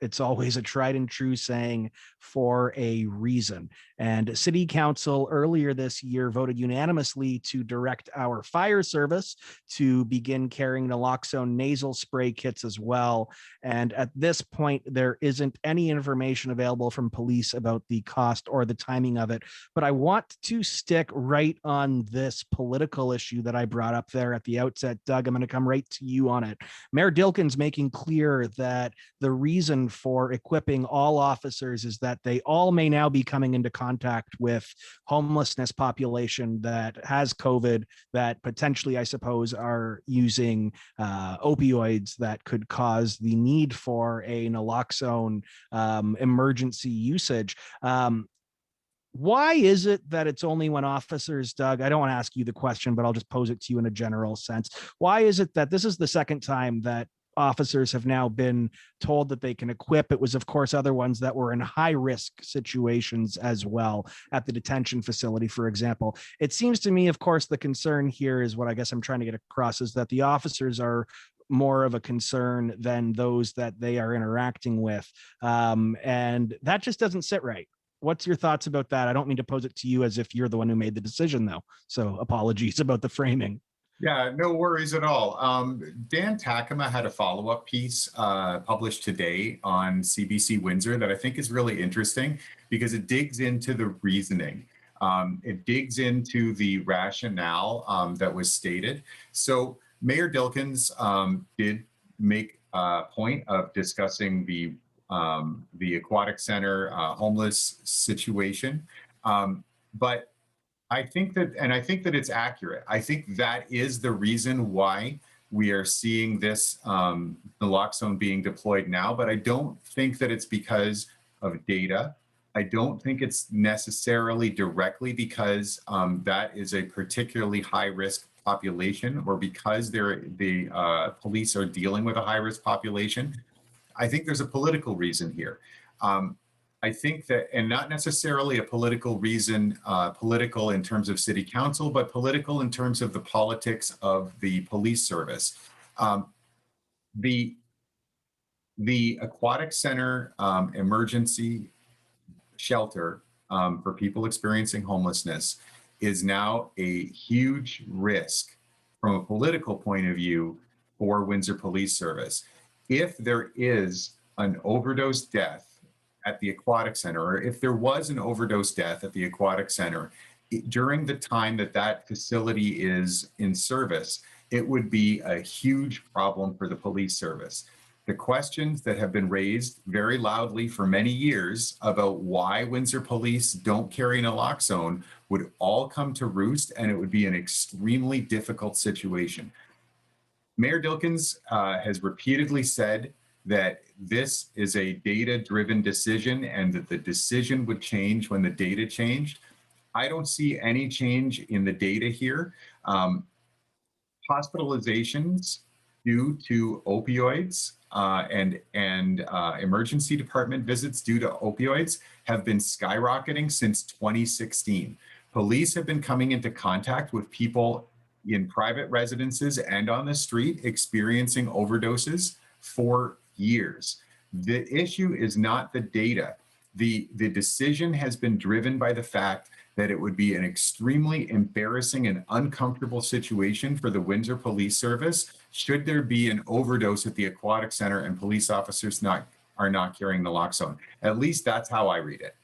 it's always a tried and true saying for a reason. And City Council earlier this year voted unanimously to direct our fire service to begin carrying naloxone nasal spray kits as well. And at this point, there isn't any information available from police about the cost or the timing of it. But I want to stick right on this political issue that I brought up there at the outset. Doug, I'm going to come right to you on it. Mayor Dilkens making clear that the reason for equipping all officers is that they all may now be coming into contact with homelessness population that has COVID, that potentially, I suppose, are using opioids that could cause the need for a naloxone emergency usage. Why is it that it's only when officers, Doug, I don't want to ask you the question, but I'll just pose it to you in a general sense. Why is it that this is the second time that officers have now been told that they can equip? It was, of course, other ones that were in high risk situations as well at the detention facility, for example. It seems to me, of course, the concern here is what I guess I'm trying to get across is that the officers are more of a concern than those that they are interacting with. And that just doesn't sit right. What's your thoughts about that? I don't mean to pose it to you as if you're the one who made the decision, though. So apologies about the framing. Yeah, no worries at all. Dan Takema had a follow-up piece published today on CBC Windsor that I think is really interesting because it digs into the reasoning. It digs into the rationale that was stated. So Mayor Dilkens did make a point of discussing the Aquatic Center homeless situation, but I think that it's accurate. I think that is the reason why we are seeing this naloxone being deployed now, but I don't think that it's because of data. I don't think it's necessarily directly because that is a particularly high-risk population or because the police are dealing with a high-risk population. I think there's a political reason here. I think that, and not necessarily a political reason, political in terms of city council, but political in terms of the politics of the police service. The Aquatic Center emergency shelter for people experiencing homelessness is now a huge risk from a political point of view for Windsor Police Service. If there is an overdose death at the Aquatic Center, or if there was an overdose death at the Aquatic Center, during the time that that facility is in service, it would be a huge problem for the police service. The questions that have been raised very loudly for many years about why Windsor Police don't carry naloxone would all come to roost, and it would be an extremely difficult situation. Mayor Dilkens has repeatedly said that this is a data-driven decision and that the decision would change when the data changed. I don't see any change in the data here. Hospitalizations due to opioids and emergency department visits due to opioids have been skyrocketing since 2016. Police have been coming into contact with people in private residences and on the street experiencing overdoses for years. The issue is not the data. The decision has been driven by the fact that it would be an extremely embarrassing and uncomfortable situation for the Windsor Police Service should there be an overdose at the Aquatic Center and police officers are not carrying naloxone. At least that's how I read it.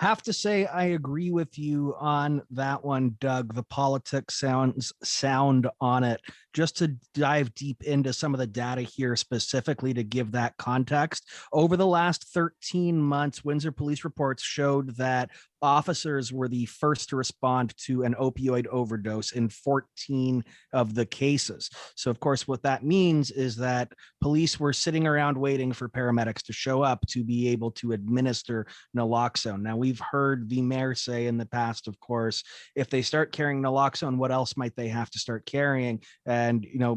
Have to say I agree with you on that one, Doug. The politics sounds sound on it. Just to dive deep into some of the data here specifically to give that context, over the last 13 months, Windsor Police reports showed that officers were the first to respond to an opioid overdose in 14 of the cases. So, of course, what that means is that police were sitting around waiting for paramedics to show up to be able to administer naloxone. Now, we've heard the mayor say in the past, of course, if they start carrying naloxone, what else might they have to start carrying? And,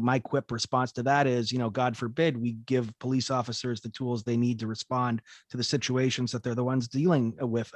my quip response to that is, God forbid we give police officers the tools they need to respond to the situations that they're the ones dealing with,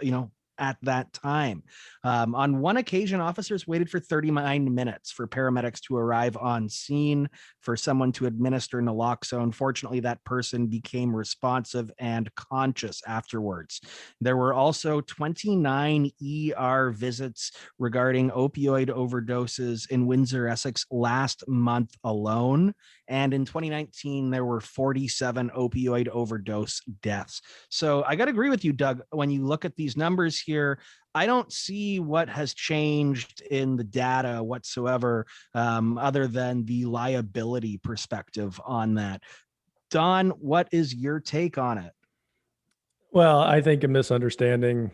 at that time. On one occasion, officers waited for 39 minutes for paramedics to arrive on scene for someone to administer naloxone. Fortunately, that person became responsive and conscious afterwards. There were also 29 ER visits regarding opioid overdoses in Windsor, Essex last month alone. And in 2019, there were 47 opioid overdose deaths. So I got to agree with you, Doug. When you look at these numbers here, I don't see what has changed in the data whatsoever, other than the liability perspective on that. Don, what is your take on it? Well, I think a misunderstanding,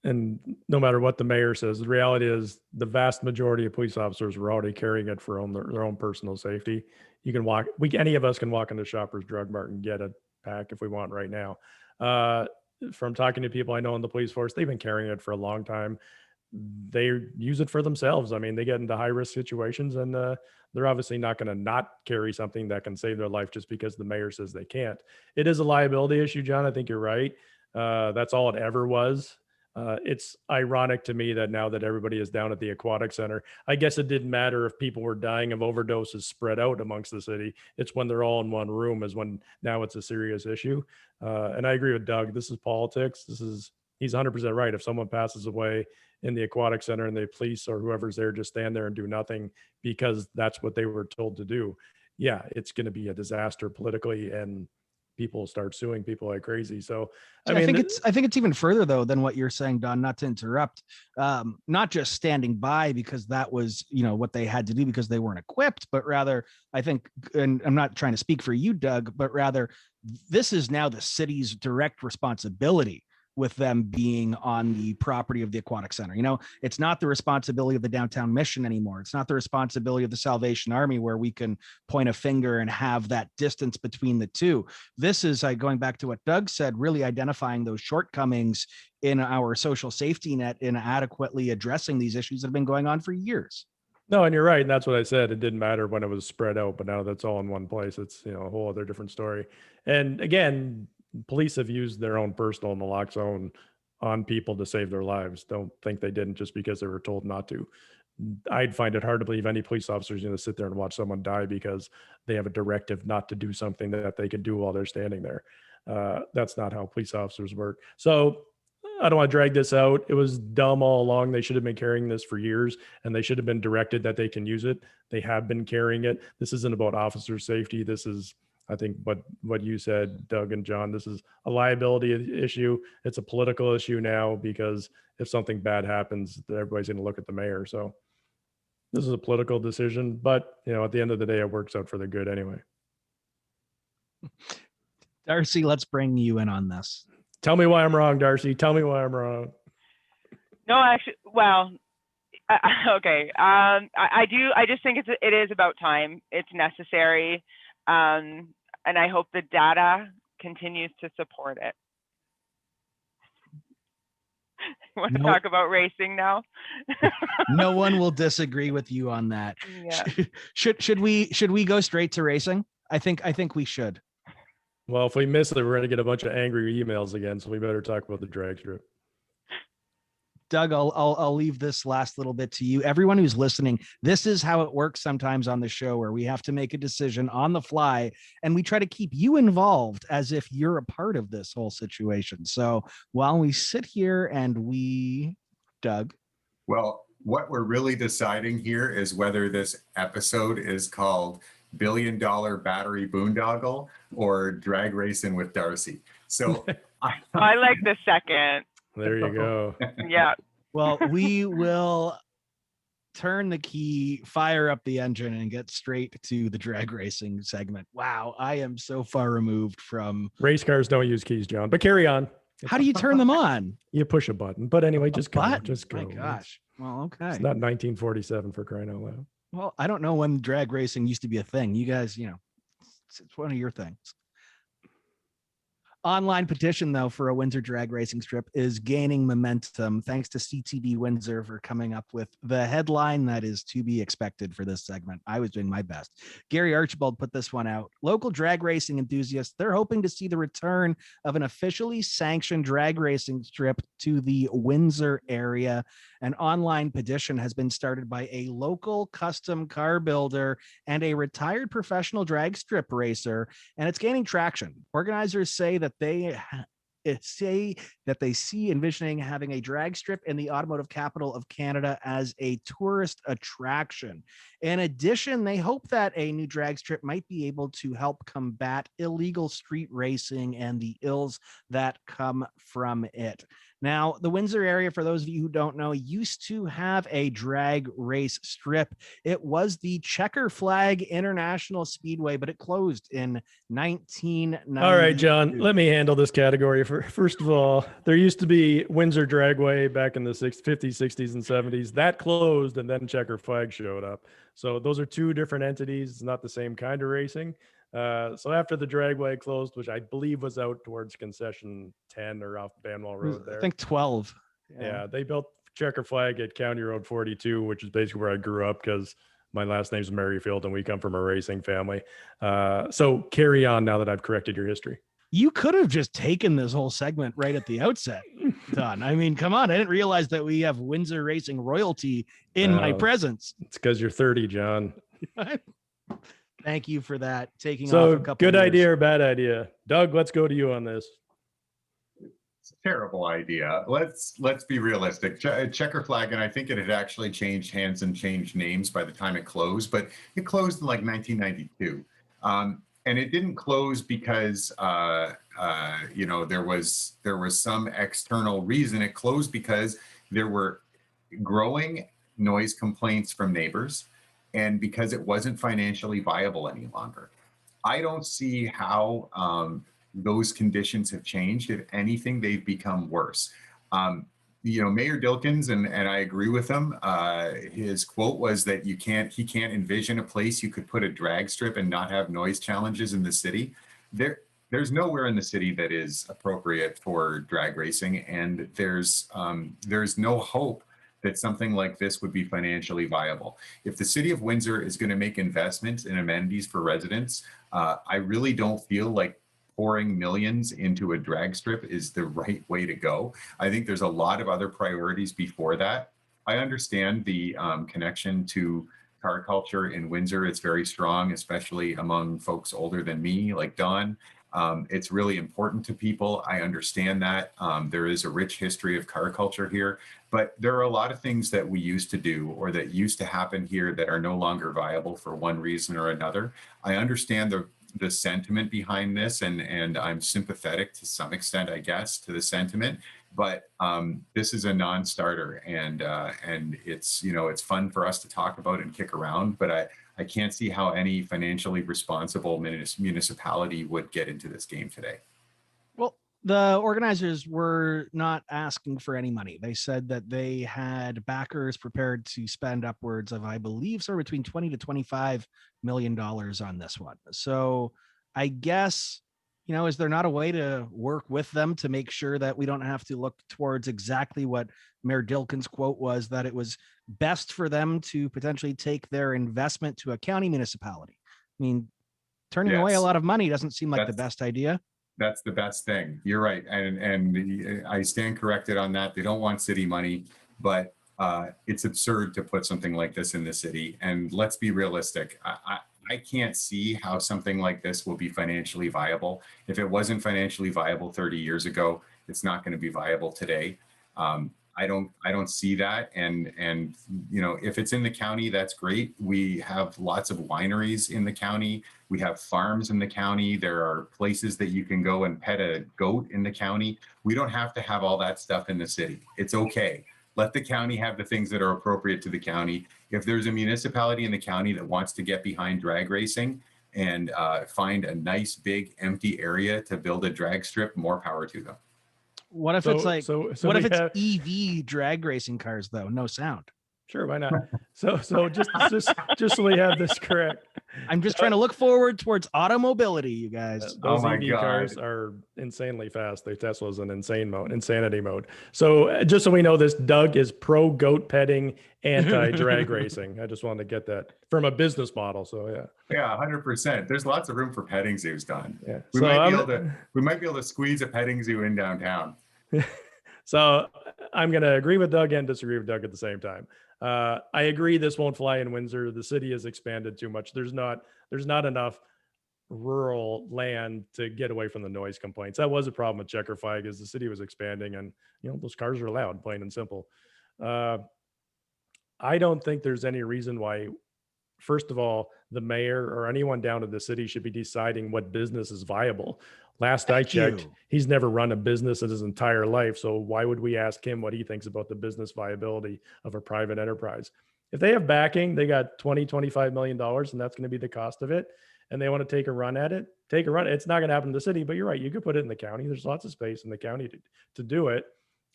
and no matter what the mayor says, the reality is the vast majority of police officers were already carrying it for their own personal safety. You can any of us can walk into Shoppers Drug Mart and get a pack if we want right now. From talking to people I know in the police force, they've been carrying it for a long time. They use it for themselves. I mean, they get into high risk situations, and they're obviously not going to not carry something that can save their life just because the mayor says they can't. It is a liability issue, John. I think you're right. That's all it ever was. It's ironic to me that now that everybody is down at the Aquatic Center, I guess it didn't matter if people were dying of overdoses spread out amongst the city. It's when they're all in one room is when now it's a serious issue. And I agree with Doug. This is politics. He's 100% right. If someone passes away in the Aquatic Center and the police or whoever's there just stand there and do nothing because that's what they were told to do, yeah, it's going to be a disaster politically, and people start suing people like crazy. So I think it's even further though than what you're saying, Don, not to interrupt. Not just standing by because that was, what they had to do because they weren't equipped, but rather I think, and I'm not trying to speak for you, Doug, but rather this is now the city's direct responsibility with them being on the property of the Aquatic Center. It's not the responsibility of the downtown mission anymore. It's not the responsibility of the Salvation Army where we can point a finger and have that distance between the two. This is, going back to what Doug said, really identifying those shortcomings in our social safety net in adequately addressing these issues that have been going on for years. No, and you're right. And that's what I said. It didn't matter when it was spread out, but now that's all in one place. It's, a whole other different story. And again, police have used their own personal naloxone on people to save their lives. Don't think they didn't just because they were told not to. I'd find it hard to believe any police officers going to sit there and watch someone die because they have a directive not to do something that they could do while they're standing there. That's not how police officers work. So I don't want to drag this out. It was dumb all along. They should have been carrying this for years, and they should have been directed that they can use it. They have been carrying it. This isn't about officer safety. This is, I think, what you said, Doug and John. This is a liability issue. It's a political issue now, because if something bad happens, everybody's going to look at the mayor. So this is a political decision, but at the end of the day, it works out for the good anyway. Darcie, let's bring you in on this. Tell me why I'm wrong, Darcie. Tell me why I'm wrong. No, actually, well, okay. I do. I just think it is about time. It's necessary, and I hope the data continues to support it. Want to talk about racing now? No one will disagree with you on that. Yeah. Should we go straight to racing? I think we should. Well, if we miss it, we're going to get a bunch of angry emails again, so we better talk about the drag strip. Doug, I'll leave this last little bit to you. Everyone who's listening, this is how it works sometimes on the show, where we have to make a decision on the fly, and we try to keep you involved as if you're a part of this whole situation. So while we sit here and Doug. Well, what we're really deciding here is whether this episode is called $1 Billion Battery Boondoggle or Drag Racing with Darcie. So I like the second. There you go. Yeah. Well, we will turn the key, fire up the engine, and get straight to the drag racing segment. Wow, I am so far removed from... Race cars don't use keys, John, but carry on. How do you turn them on? You push a button. But anyway, just go. Just go. My gosh. Well, okay. It's not 1947 for crying out loud. Well, I don't know when drag racing used to be a thing. You guys, it's one of your things. Online petition, though, for a Windsor drag racing strip is gaining momentum, thanks to CTD Windsor for coming up with the headline that is to be expected for this segment. I was doing my best. Gary Archibald put this one out. Local drag racing enthusiasts, they're hoping to see the return of an officially sanctioned drag racing strip to the Windsor area. An online petition has been started by a local custom car builder and a retired professional drag strip racer, and it's gaining traction. Organizers say that they see envisioning having a drag strip in the automotive capital of Canada as a tourist attraction. In addition, they hope that a new drag strip might be able to help combat illegal street racing and the ills that come from it. Now, the Windsor area, for those of you who don't know, used to have a drag race strip. It was the Checker Flag International Speedway, but it closed in 1990. All right, John, let me handle this category. First of all, there used to be Windsor Dragway back in the 50s, 60s, and 70s. That closed, and then Checker Flag showed up. So those are two different entities. It's not the same kind of racing. So after the dragway closed, which I believe was out towards concession 10 or off Banwell Road there. I think 12. Yeah, they built Checker Flag at County Road 42, which is basically where I grew up because my last name's Merrifield and we come from a racing family. So carry on now that I've corrected your history. You could have just taken this whole segment right at the outset, Don. I mean, come on. I didn't realize that we have Windsor racing royalty in my presence. It's because you're 30, John. Thank you for that. Taking so off a couple good years. idea or bad idea? Doug, let's go to you on this. It's a terrible idea. Let's be realistic. Checker Flag, and I think it had actually changed hands and changed names by the time it closed, but it closed in like 1992. And it didn't close because there was some external reason. It closed because there were growing noise complaints from neighbors, and because it wasn't financially viable any longer. I don't see how those conditions have changed. If anything, they've become worse. Mayor Dilkins, and I agree with him, his quote was that he can't envision a place you could put a drag strip and not have noise challenges in the city. There's nowhere in the city that is appropriate for drag racing, and there's no hope that something like this would be financially viable. If the city of Windsor is going to make investments in amenities for residents, I really don't feel like pouring millions into a drag strip is the right way to go. I think there's a lot of other priorities before that. I understand the connection to car culture in Windsor. It's very strong, especially among folks older than me, like Don. It's really important to people. I understand that. There is a rich history of car culture here, but there are a lot of things that we used to do or that used to happen here that are no longer viable for one reason or another. I understand the sentiment behind this, and I'm sympathetic to some extent, I guess, to the sentiment. But this is a non-starter, and it's, you know, it's fun for us to talk about and kick around. But I can't see how any financially responsible municipality would get into this game today. Well, the organizers were not asking for any money. They said that they had backers prepared to spend upwards of, I believe, somewhere between 20 to 25 million dollars on this one. So I guess, you know, is there not a way to work with them to make sure that we don't have to look towards exactly what Mayor Dilkin's quote was, that it was best for them to potentially take their investment to a county municipality? I mean, turning away a Yes. lot of money doesn't seem like the best idea. That's the best thing. You're right. And I stand corrected on that. They don't want city money, but it's absurd to put something like this in the city. And let's be realistic. I can't see how something like this will be financially viable. If it wasn't financially viable 30 years ago, it's not going to be viable today. I don't see that. And you know, if it's in the county, that's great. We have lots of wineries in the county. We have farms in the county. There are places that you can go and pet a goat in the county. We don't have to have all that stuff in the city. It's okay. Let the county have the things that are appropriate to the county. If there's a municipality in the county that wants to get behind drag racing and find a nice big empty area to build a drag strip, more power to them. What if So- it's like, so what if we it's have- EV drag racing cars though? No sound. Sure, why not? So just so we have this correct. I'm just trying to look forward towards automobility, you guys. Those my EV God. cars are insanely fast. The Tesla's in insanity mode. So just so we know this, Doug is pro goat petting, anti drag racing. I just wanted to get that from a business model. So yeah. Yeah, 100%. There's lots of room for petting zoos, Don. Yeah. We So might be able to squeeze a petting zoo in downtown. So I'm going to agree with Doug and disagree with Doug at the same time. I agree this won't fly in Windsor. The city has expanded too much. There's not enough rural land to get away from the noise complaints. That was a problem with Checker Flag, is the city was expanding, and you know, those cars are loud, plain and simple. I don't think there's any reason why, first of all, the mayor or anyone down to the city should be deciding what business is viable. Last I checked, he's never run a business in his entire life. So why would we ask him what he thinks about the business viability of a private enterprise? If they have backing, they got $20-25 million, and that's going to be the cost of it, and they want to take a run at it, take a run. It's not going to happen in the city, but you're right. You could put it in the county. There's lots of space in the county to do it.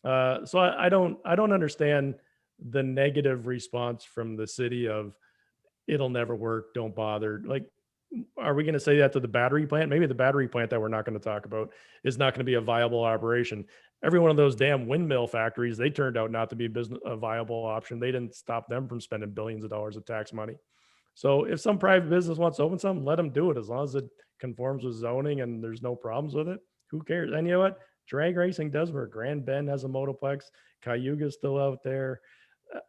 So I don't understand the negative response from the city of it'll never work, don't bother. Like, are we going to say that to the battery plant? Maybe the battery plant that we're not going to talk about is not going to be a viable operation. Every one of those damn windmill factories, they turned out not to be a viable option. They didn't stop them from spending billions of dollars of tax money. So if some private business wants to open something, let them do it as long as it conforms with zoning and there's no problems with it. Who cares? And you know what? Drag racing does work. Grand Bend has a motoplex. Cayuga's still out there.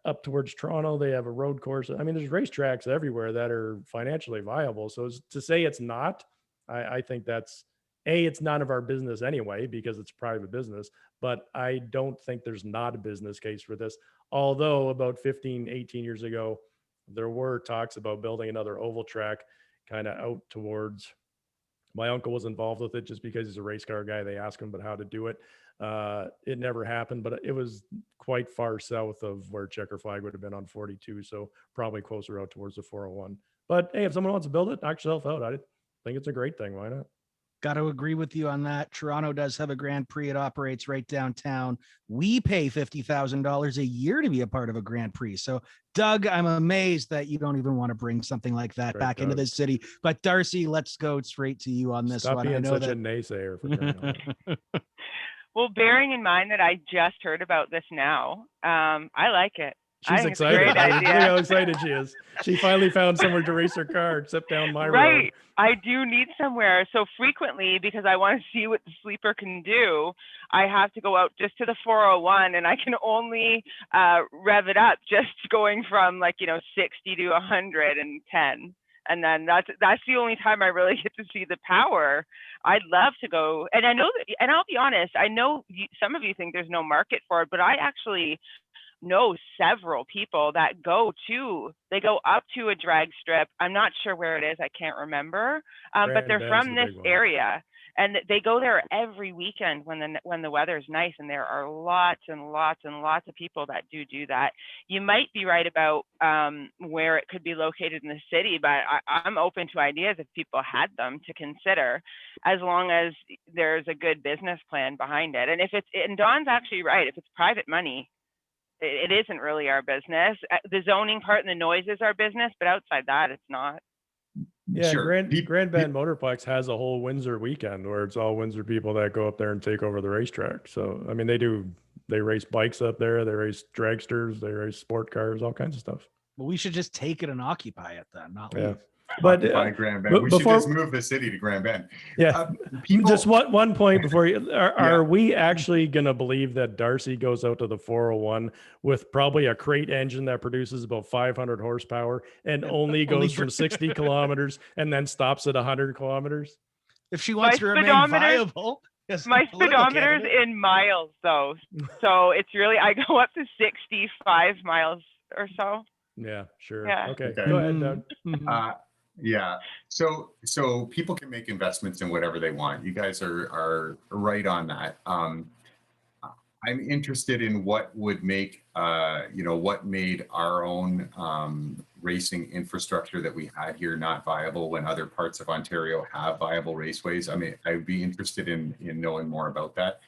Up towards Toronto, they have a road course. I mean, there's racetracks everywhere that are financially viable. So to say it's not, I think that's it's none of our business anyway, because it's private business, but I don't think there's not a business case for this. Although about 15, 18 years ago, there were talks about building another oval track kind of out towards, my uncle was involved with it just because he's a race car guy. They asked him about how to do it. It never happened, but it was quite far south of where Checker Flag would have been on 42. So probably closer out towards the 401. But hey, if someone wants to build it, knock yourself out. I think it's a great thing. Why not? Got to agree with you on that. Toronto does have a Grand Prix. It operates right downtown. We pay $50,000 a year to be a part of a Grand Prix. So, Doug, I'm amazed that you don't even want to bring something like that back into the city. But Darcie, let's go straight to you on this Stop one. being I know such a naysayer. For Well, bearing in mind that I just heard about this now, I like it. I She's think excited. It's a great Look idea. how excited she is. She finally found somewhere to race her car, except down my road. Right. I do need somewhere. So frequently, because I want to see what the sleeper can do, I have to go out just to the 401, and I can only rev it up just going from 60 to 110. And then that's the only time I really get to see the power. I'd love to go, and I know that, and I'll be honest, I know some of you think there's no market for it, but I actually know several people that go up to a drag strip. I'm not sure where it is. I can't remember. But they're Grand Bend's from the this big one. area, and they go there every weekend when the weather's nice. And there are lots and lots and lots of people that do that. You might be right about where it could be located in the city, but I'm open to ideas if people had them to consider, as long as there's a good business plan behind it. And Don's actually right. If it's private money, it isn't really our business. The zoning part and the noise is our business, but outside that, it's not. Yeah, Sure. Grand Bend Motorplex has a whole Windsor weekend where it's all Windsor people that go up there and take over the racetrack. So, I mean, they race bikes up there, they race dragsters, they race sport cars, all kinds of stuff. Well, we should just take it and occupy it then, not Yeah. leave. But By Grand Bend. We should just move the city to Grand Bend. Yeah. People, Just one point before you are we actually going to believe that Darcie goes out to the 401 with probably a crate engine that produces about 500 horsepower and only goes from 60 kilometers and then stops at 100 kilometers? If she wants to remain viable. Yes, my speedometer's in miles though. So it's really, I go up to 65 miles or so. Yeah, sure. Yeah. Okay. Okay. Go ahead, Doug. Yeah. So people can make investments in whatever they want. You guys are right on that. I'm interested in what would make, what made our own racing infrastructure that we had here not viable when other parts of Ontario have viable raceways. I mean, I'd be interested in knowing more about that.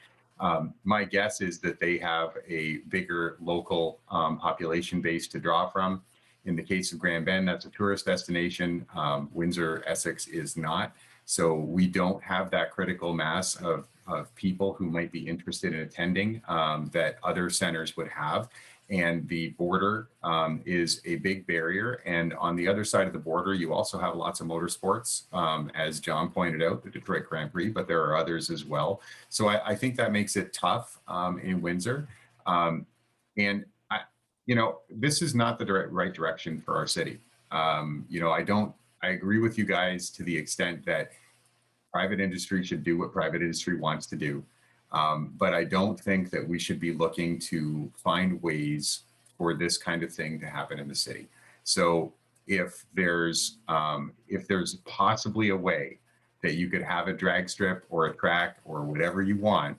My guess is that they have a bigger local population base to draw from. In the case of Grand Bend, that's a tourist destination. Windsor, Essex is not. So we don't have that critical mass of people who might be interested in attending that other centers would have. And the border is a big barrier. And on the other side of the border, you also have lots of motorsports, as John pointed out, the Detroit Grand Prix, but there are others as well. So I think that makes it tough in Windsor. This is not the right direction for our city. I agree with you guys to the extent that private industry should do what private industry wants to do. But I don't think that we should be looking to find ways for this kind of thing to happen in the city. So if there's possibly a way that you could have a drag strip or a track or whatever you want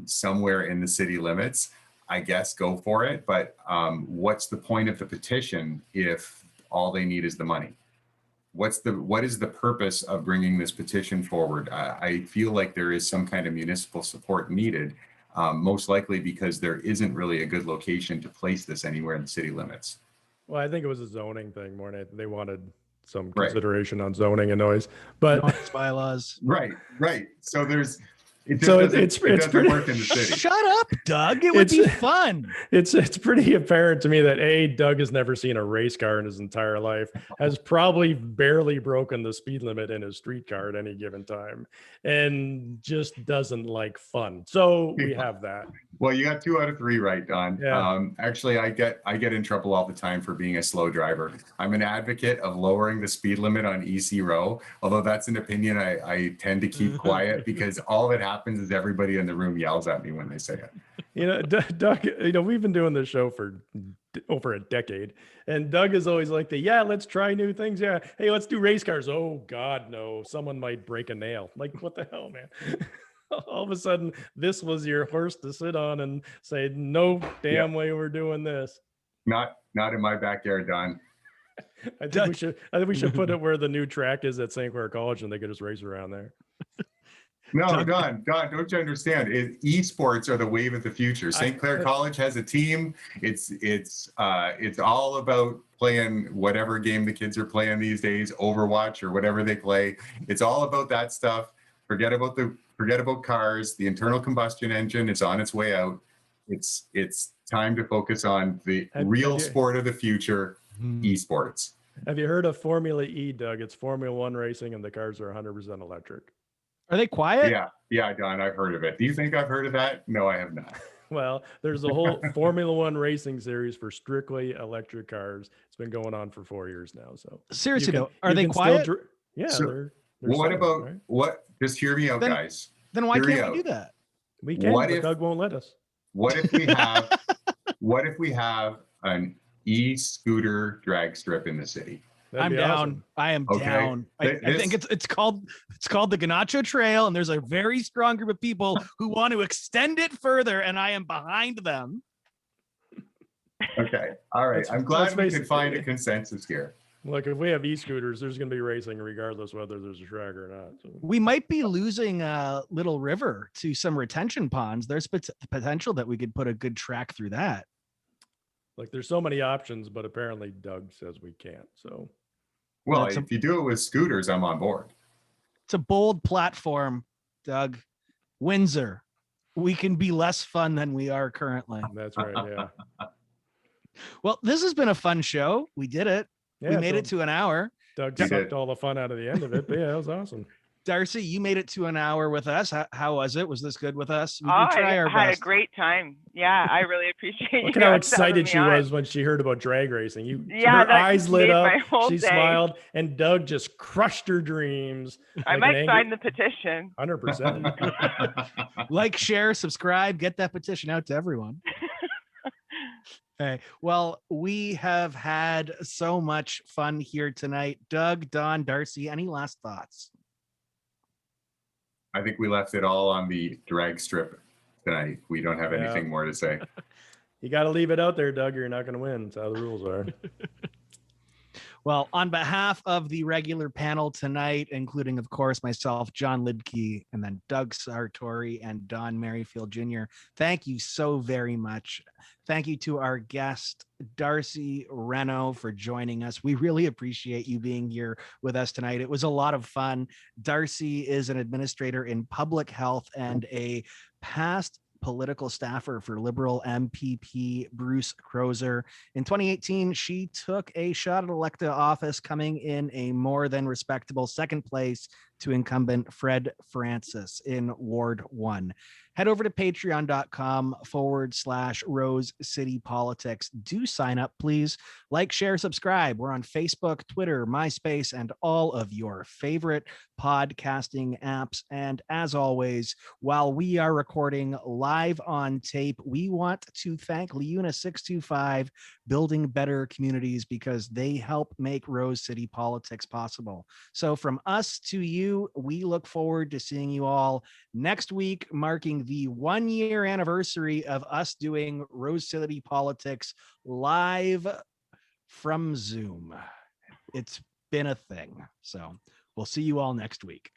somewhere in the city limits, I guess go for it. But what's the point of the petition if all they need is the money? What is the purpose of bringing this petition forward? I feel like there is some kind of municipal support needed, most likely because there isn't really a good location to place this anywhere in the city limits. Well, I think it was a zoning thing more than they wanted some Right. consideration on zoning and noise, but Noise bylaws. Right. So it it's pretty, work in the city. Shut up, Doug. It would be fun. It's pretty apparent to me that Doug has never seen a race car in his entire life, has probably barely broken the speed limit in his street car at any given time, and just doesn't like fun. So we have that. Well, you got 2 out of 3 right, Don. Yeah. Actually, I get in trouble all the time for being a slow driver. I'm an advocate of lowering the speed limit on EC Row, although that's an opinion I tend to keep quiet because all that happens is everybody in the room yells at me when they say it. Doug, we've been doing this show for over a decade, and Doug is always like let's try new things. Yeah. Hey, let's do race cars. Oh God, no, someone might break a nail. Like, what the hell, man? All of a sudden, this was your horse to sit on and say, no damn way we're doing this. Not in my backyard, Don. I think we should put it where the new track is at St. Clair College, and they could just race around there. No, Don, don't you understand? Esports are the wave of the future. St. Clair College has a team. It's all about playing whatever game the kids are playing these days, Overwatch or whatever they play. It's all about that stuff. Forget about cars. The internal combustion engine is on its way out. It's time to focus on the real sport of the future, esports. Have you heard of Formula E, Doug? It's Formula One racing, and the cars are 100% electric. Are they quiet? Yeah, Don, I've heard of it. Do you think I've heard of that? No, I have not. Well, there's a whole Formula One racing series for strictly electric cars. It's been going on for 4 years now. So Seriously you though, are you they can still quiet? yeah, So, they're What silent, about right? what? Just hear me out, Then- guys. Then why Hear me can't we out. do that? We can, What but if- Doug won't let us. What if we have an e-scooter drag strip in the city? That'd I'm be down. awesome. I am Okay. down. I think it's called the Ganacho Trail, and there's a very strong group of people who want to extend it further, and I am behind them. Okay. All right. Let's- I'm glad let's we face could it. find a consensus here. Look, if we have e-scooters, there's going to be racing regardless whether there's a track or not. So. We might be losing Little River to some retention ponds. There's potential that we could put a good track through that. Like, there's so many options, but apparently Doug says we can't. So Well, That's a- if you do it with scooters, I'm on board. It's a bold platform, Doug. Windsor, we can be less fun than we are currently. that's right. Yeah. Well, this has been a fun show. We did it. Yeah, We made so it to an hour. Doug We sucked did. all the fun out of the end of it, but yeah, it was awesome. Darcie, you made it to an hour with us. How was it? Was this good with us? We Oh, try I our had best. a great time. Yeah, I really appreciate you Look at how guys having excited me she on. was when she heard about drag racing. Yeah, Her that eyes just lit made up. my whole She day. smiled, and Doug just crushed her dreams. I like an might sign angry- the petition. 100%. Like, share, subscribe, get that petition out to everyone. Okay. Well, we have had so much fun here tonight. Doug, Don, Darcie, any last thoughts? I think we left it all on the drag strip tonight. We don't have Yeah. anything more to say. You got to leave it out there, Doug, or you're not going to win. That's how the rules are. Well, on behalf of the regular panel tonight, including, of course, myself, John Lidke, and then Doug Sartori and Don Merrifield Jr., thank you so very much. Thank you to our guest, Darcie Renaud, for joining us. We really appreciate you being here with us tonight. It was a lot of fun. Darcie is an administrator in public health and a past political staffer for Liberal MPP Bruce Crozer. In 2018, she took a shot at elected office, coming in a more than respectable second place to incumbent Fred Francis in Ward 1. Head over to patreon.com/Rose City Politics. Do sign up, please. Like, share, subscribe. We're on Facebook, Twitter, MySpace, and all of your favorite podcasting apps. And as always, while we are recording live on tape, we want to thank Leuna 625 Building Better Communities, because they help make Rose City Politics possible. So from us to you, we look forward to seeing you all next week, marking the 1-year anniversary of us doing Rose City Politics live from Zoom. It's been a thing. So we'll see you all next week.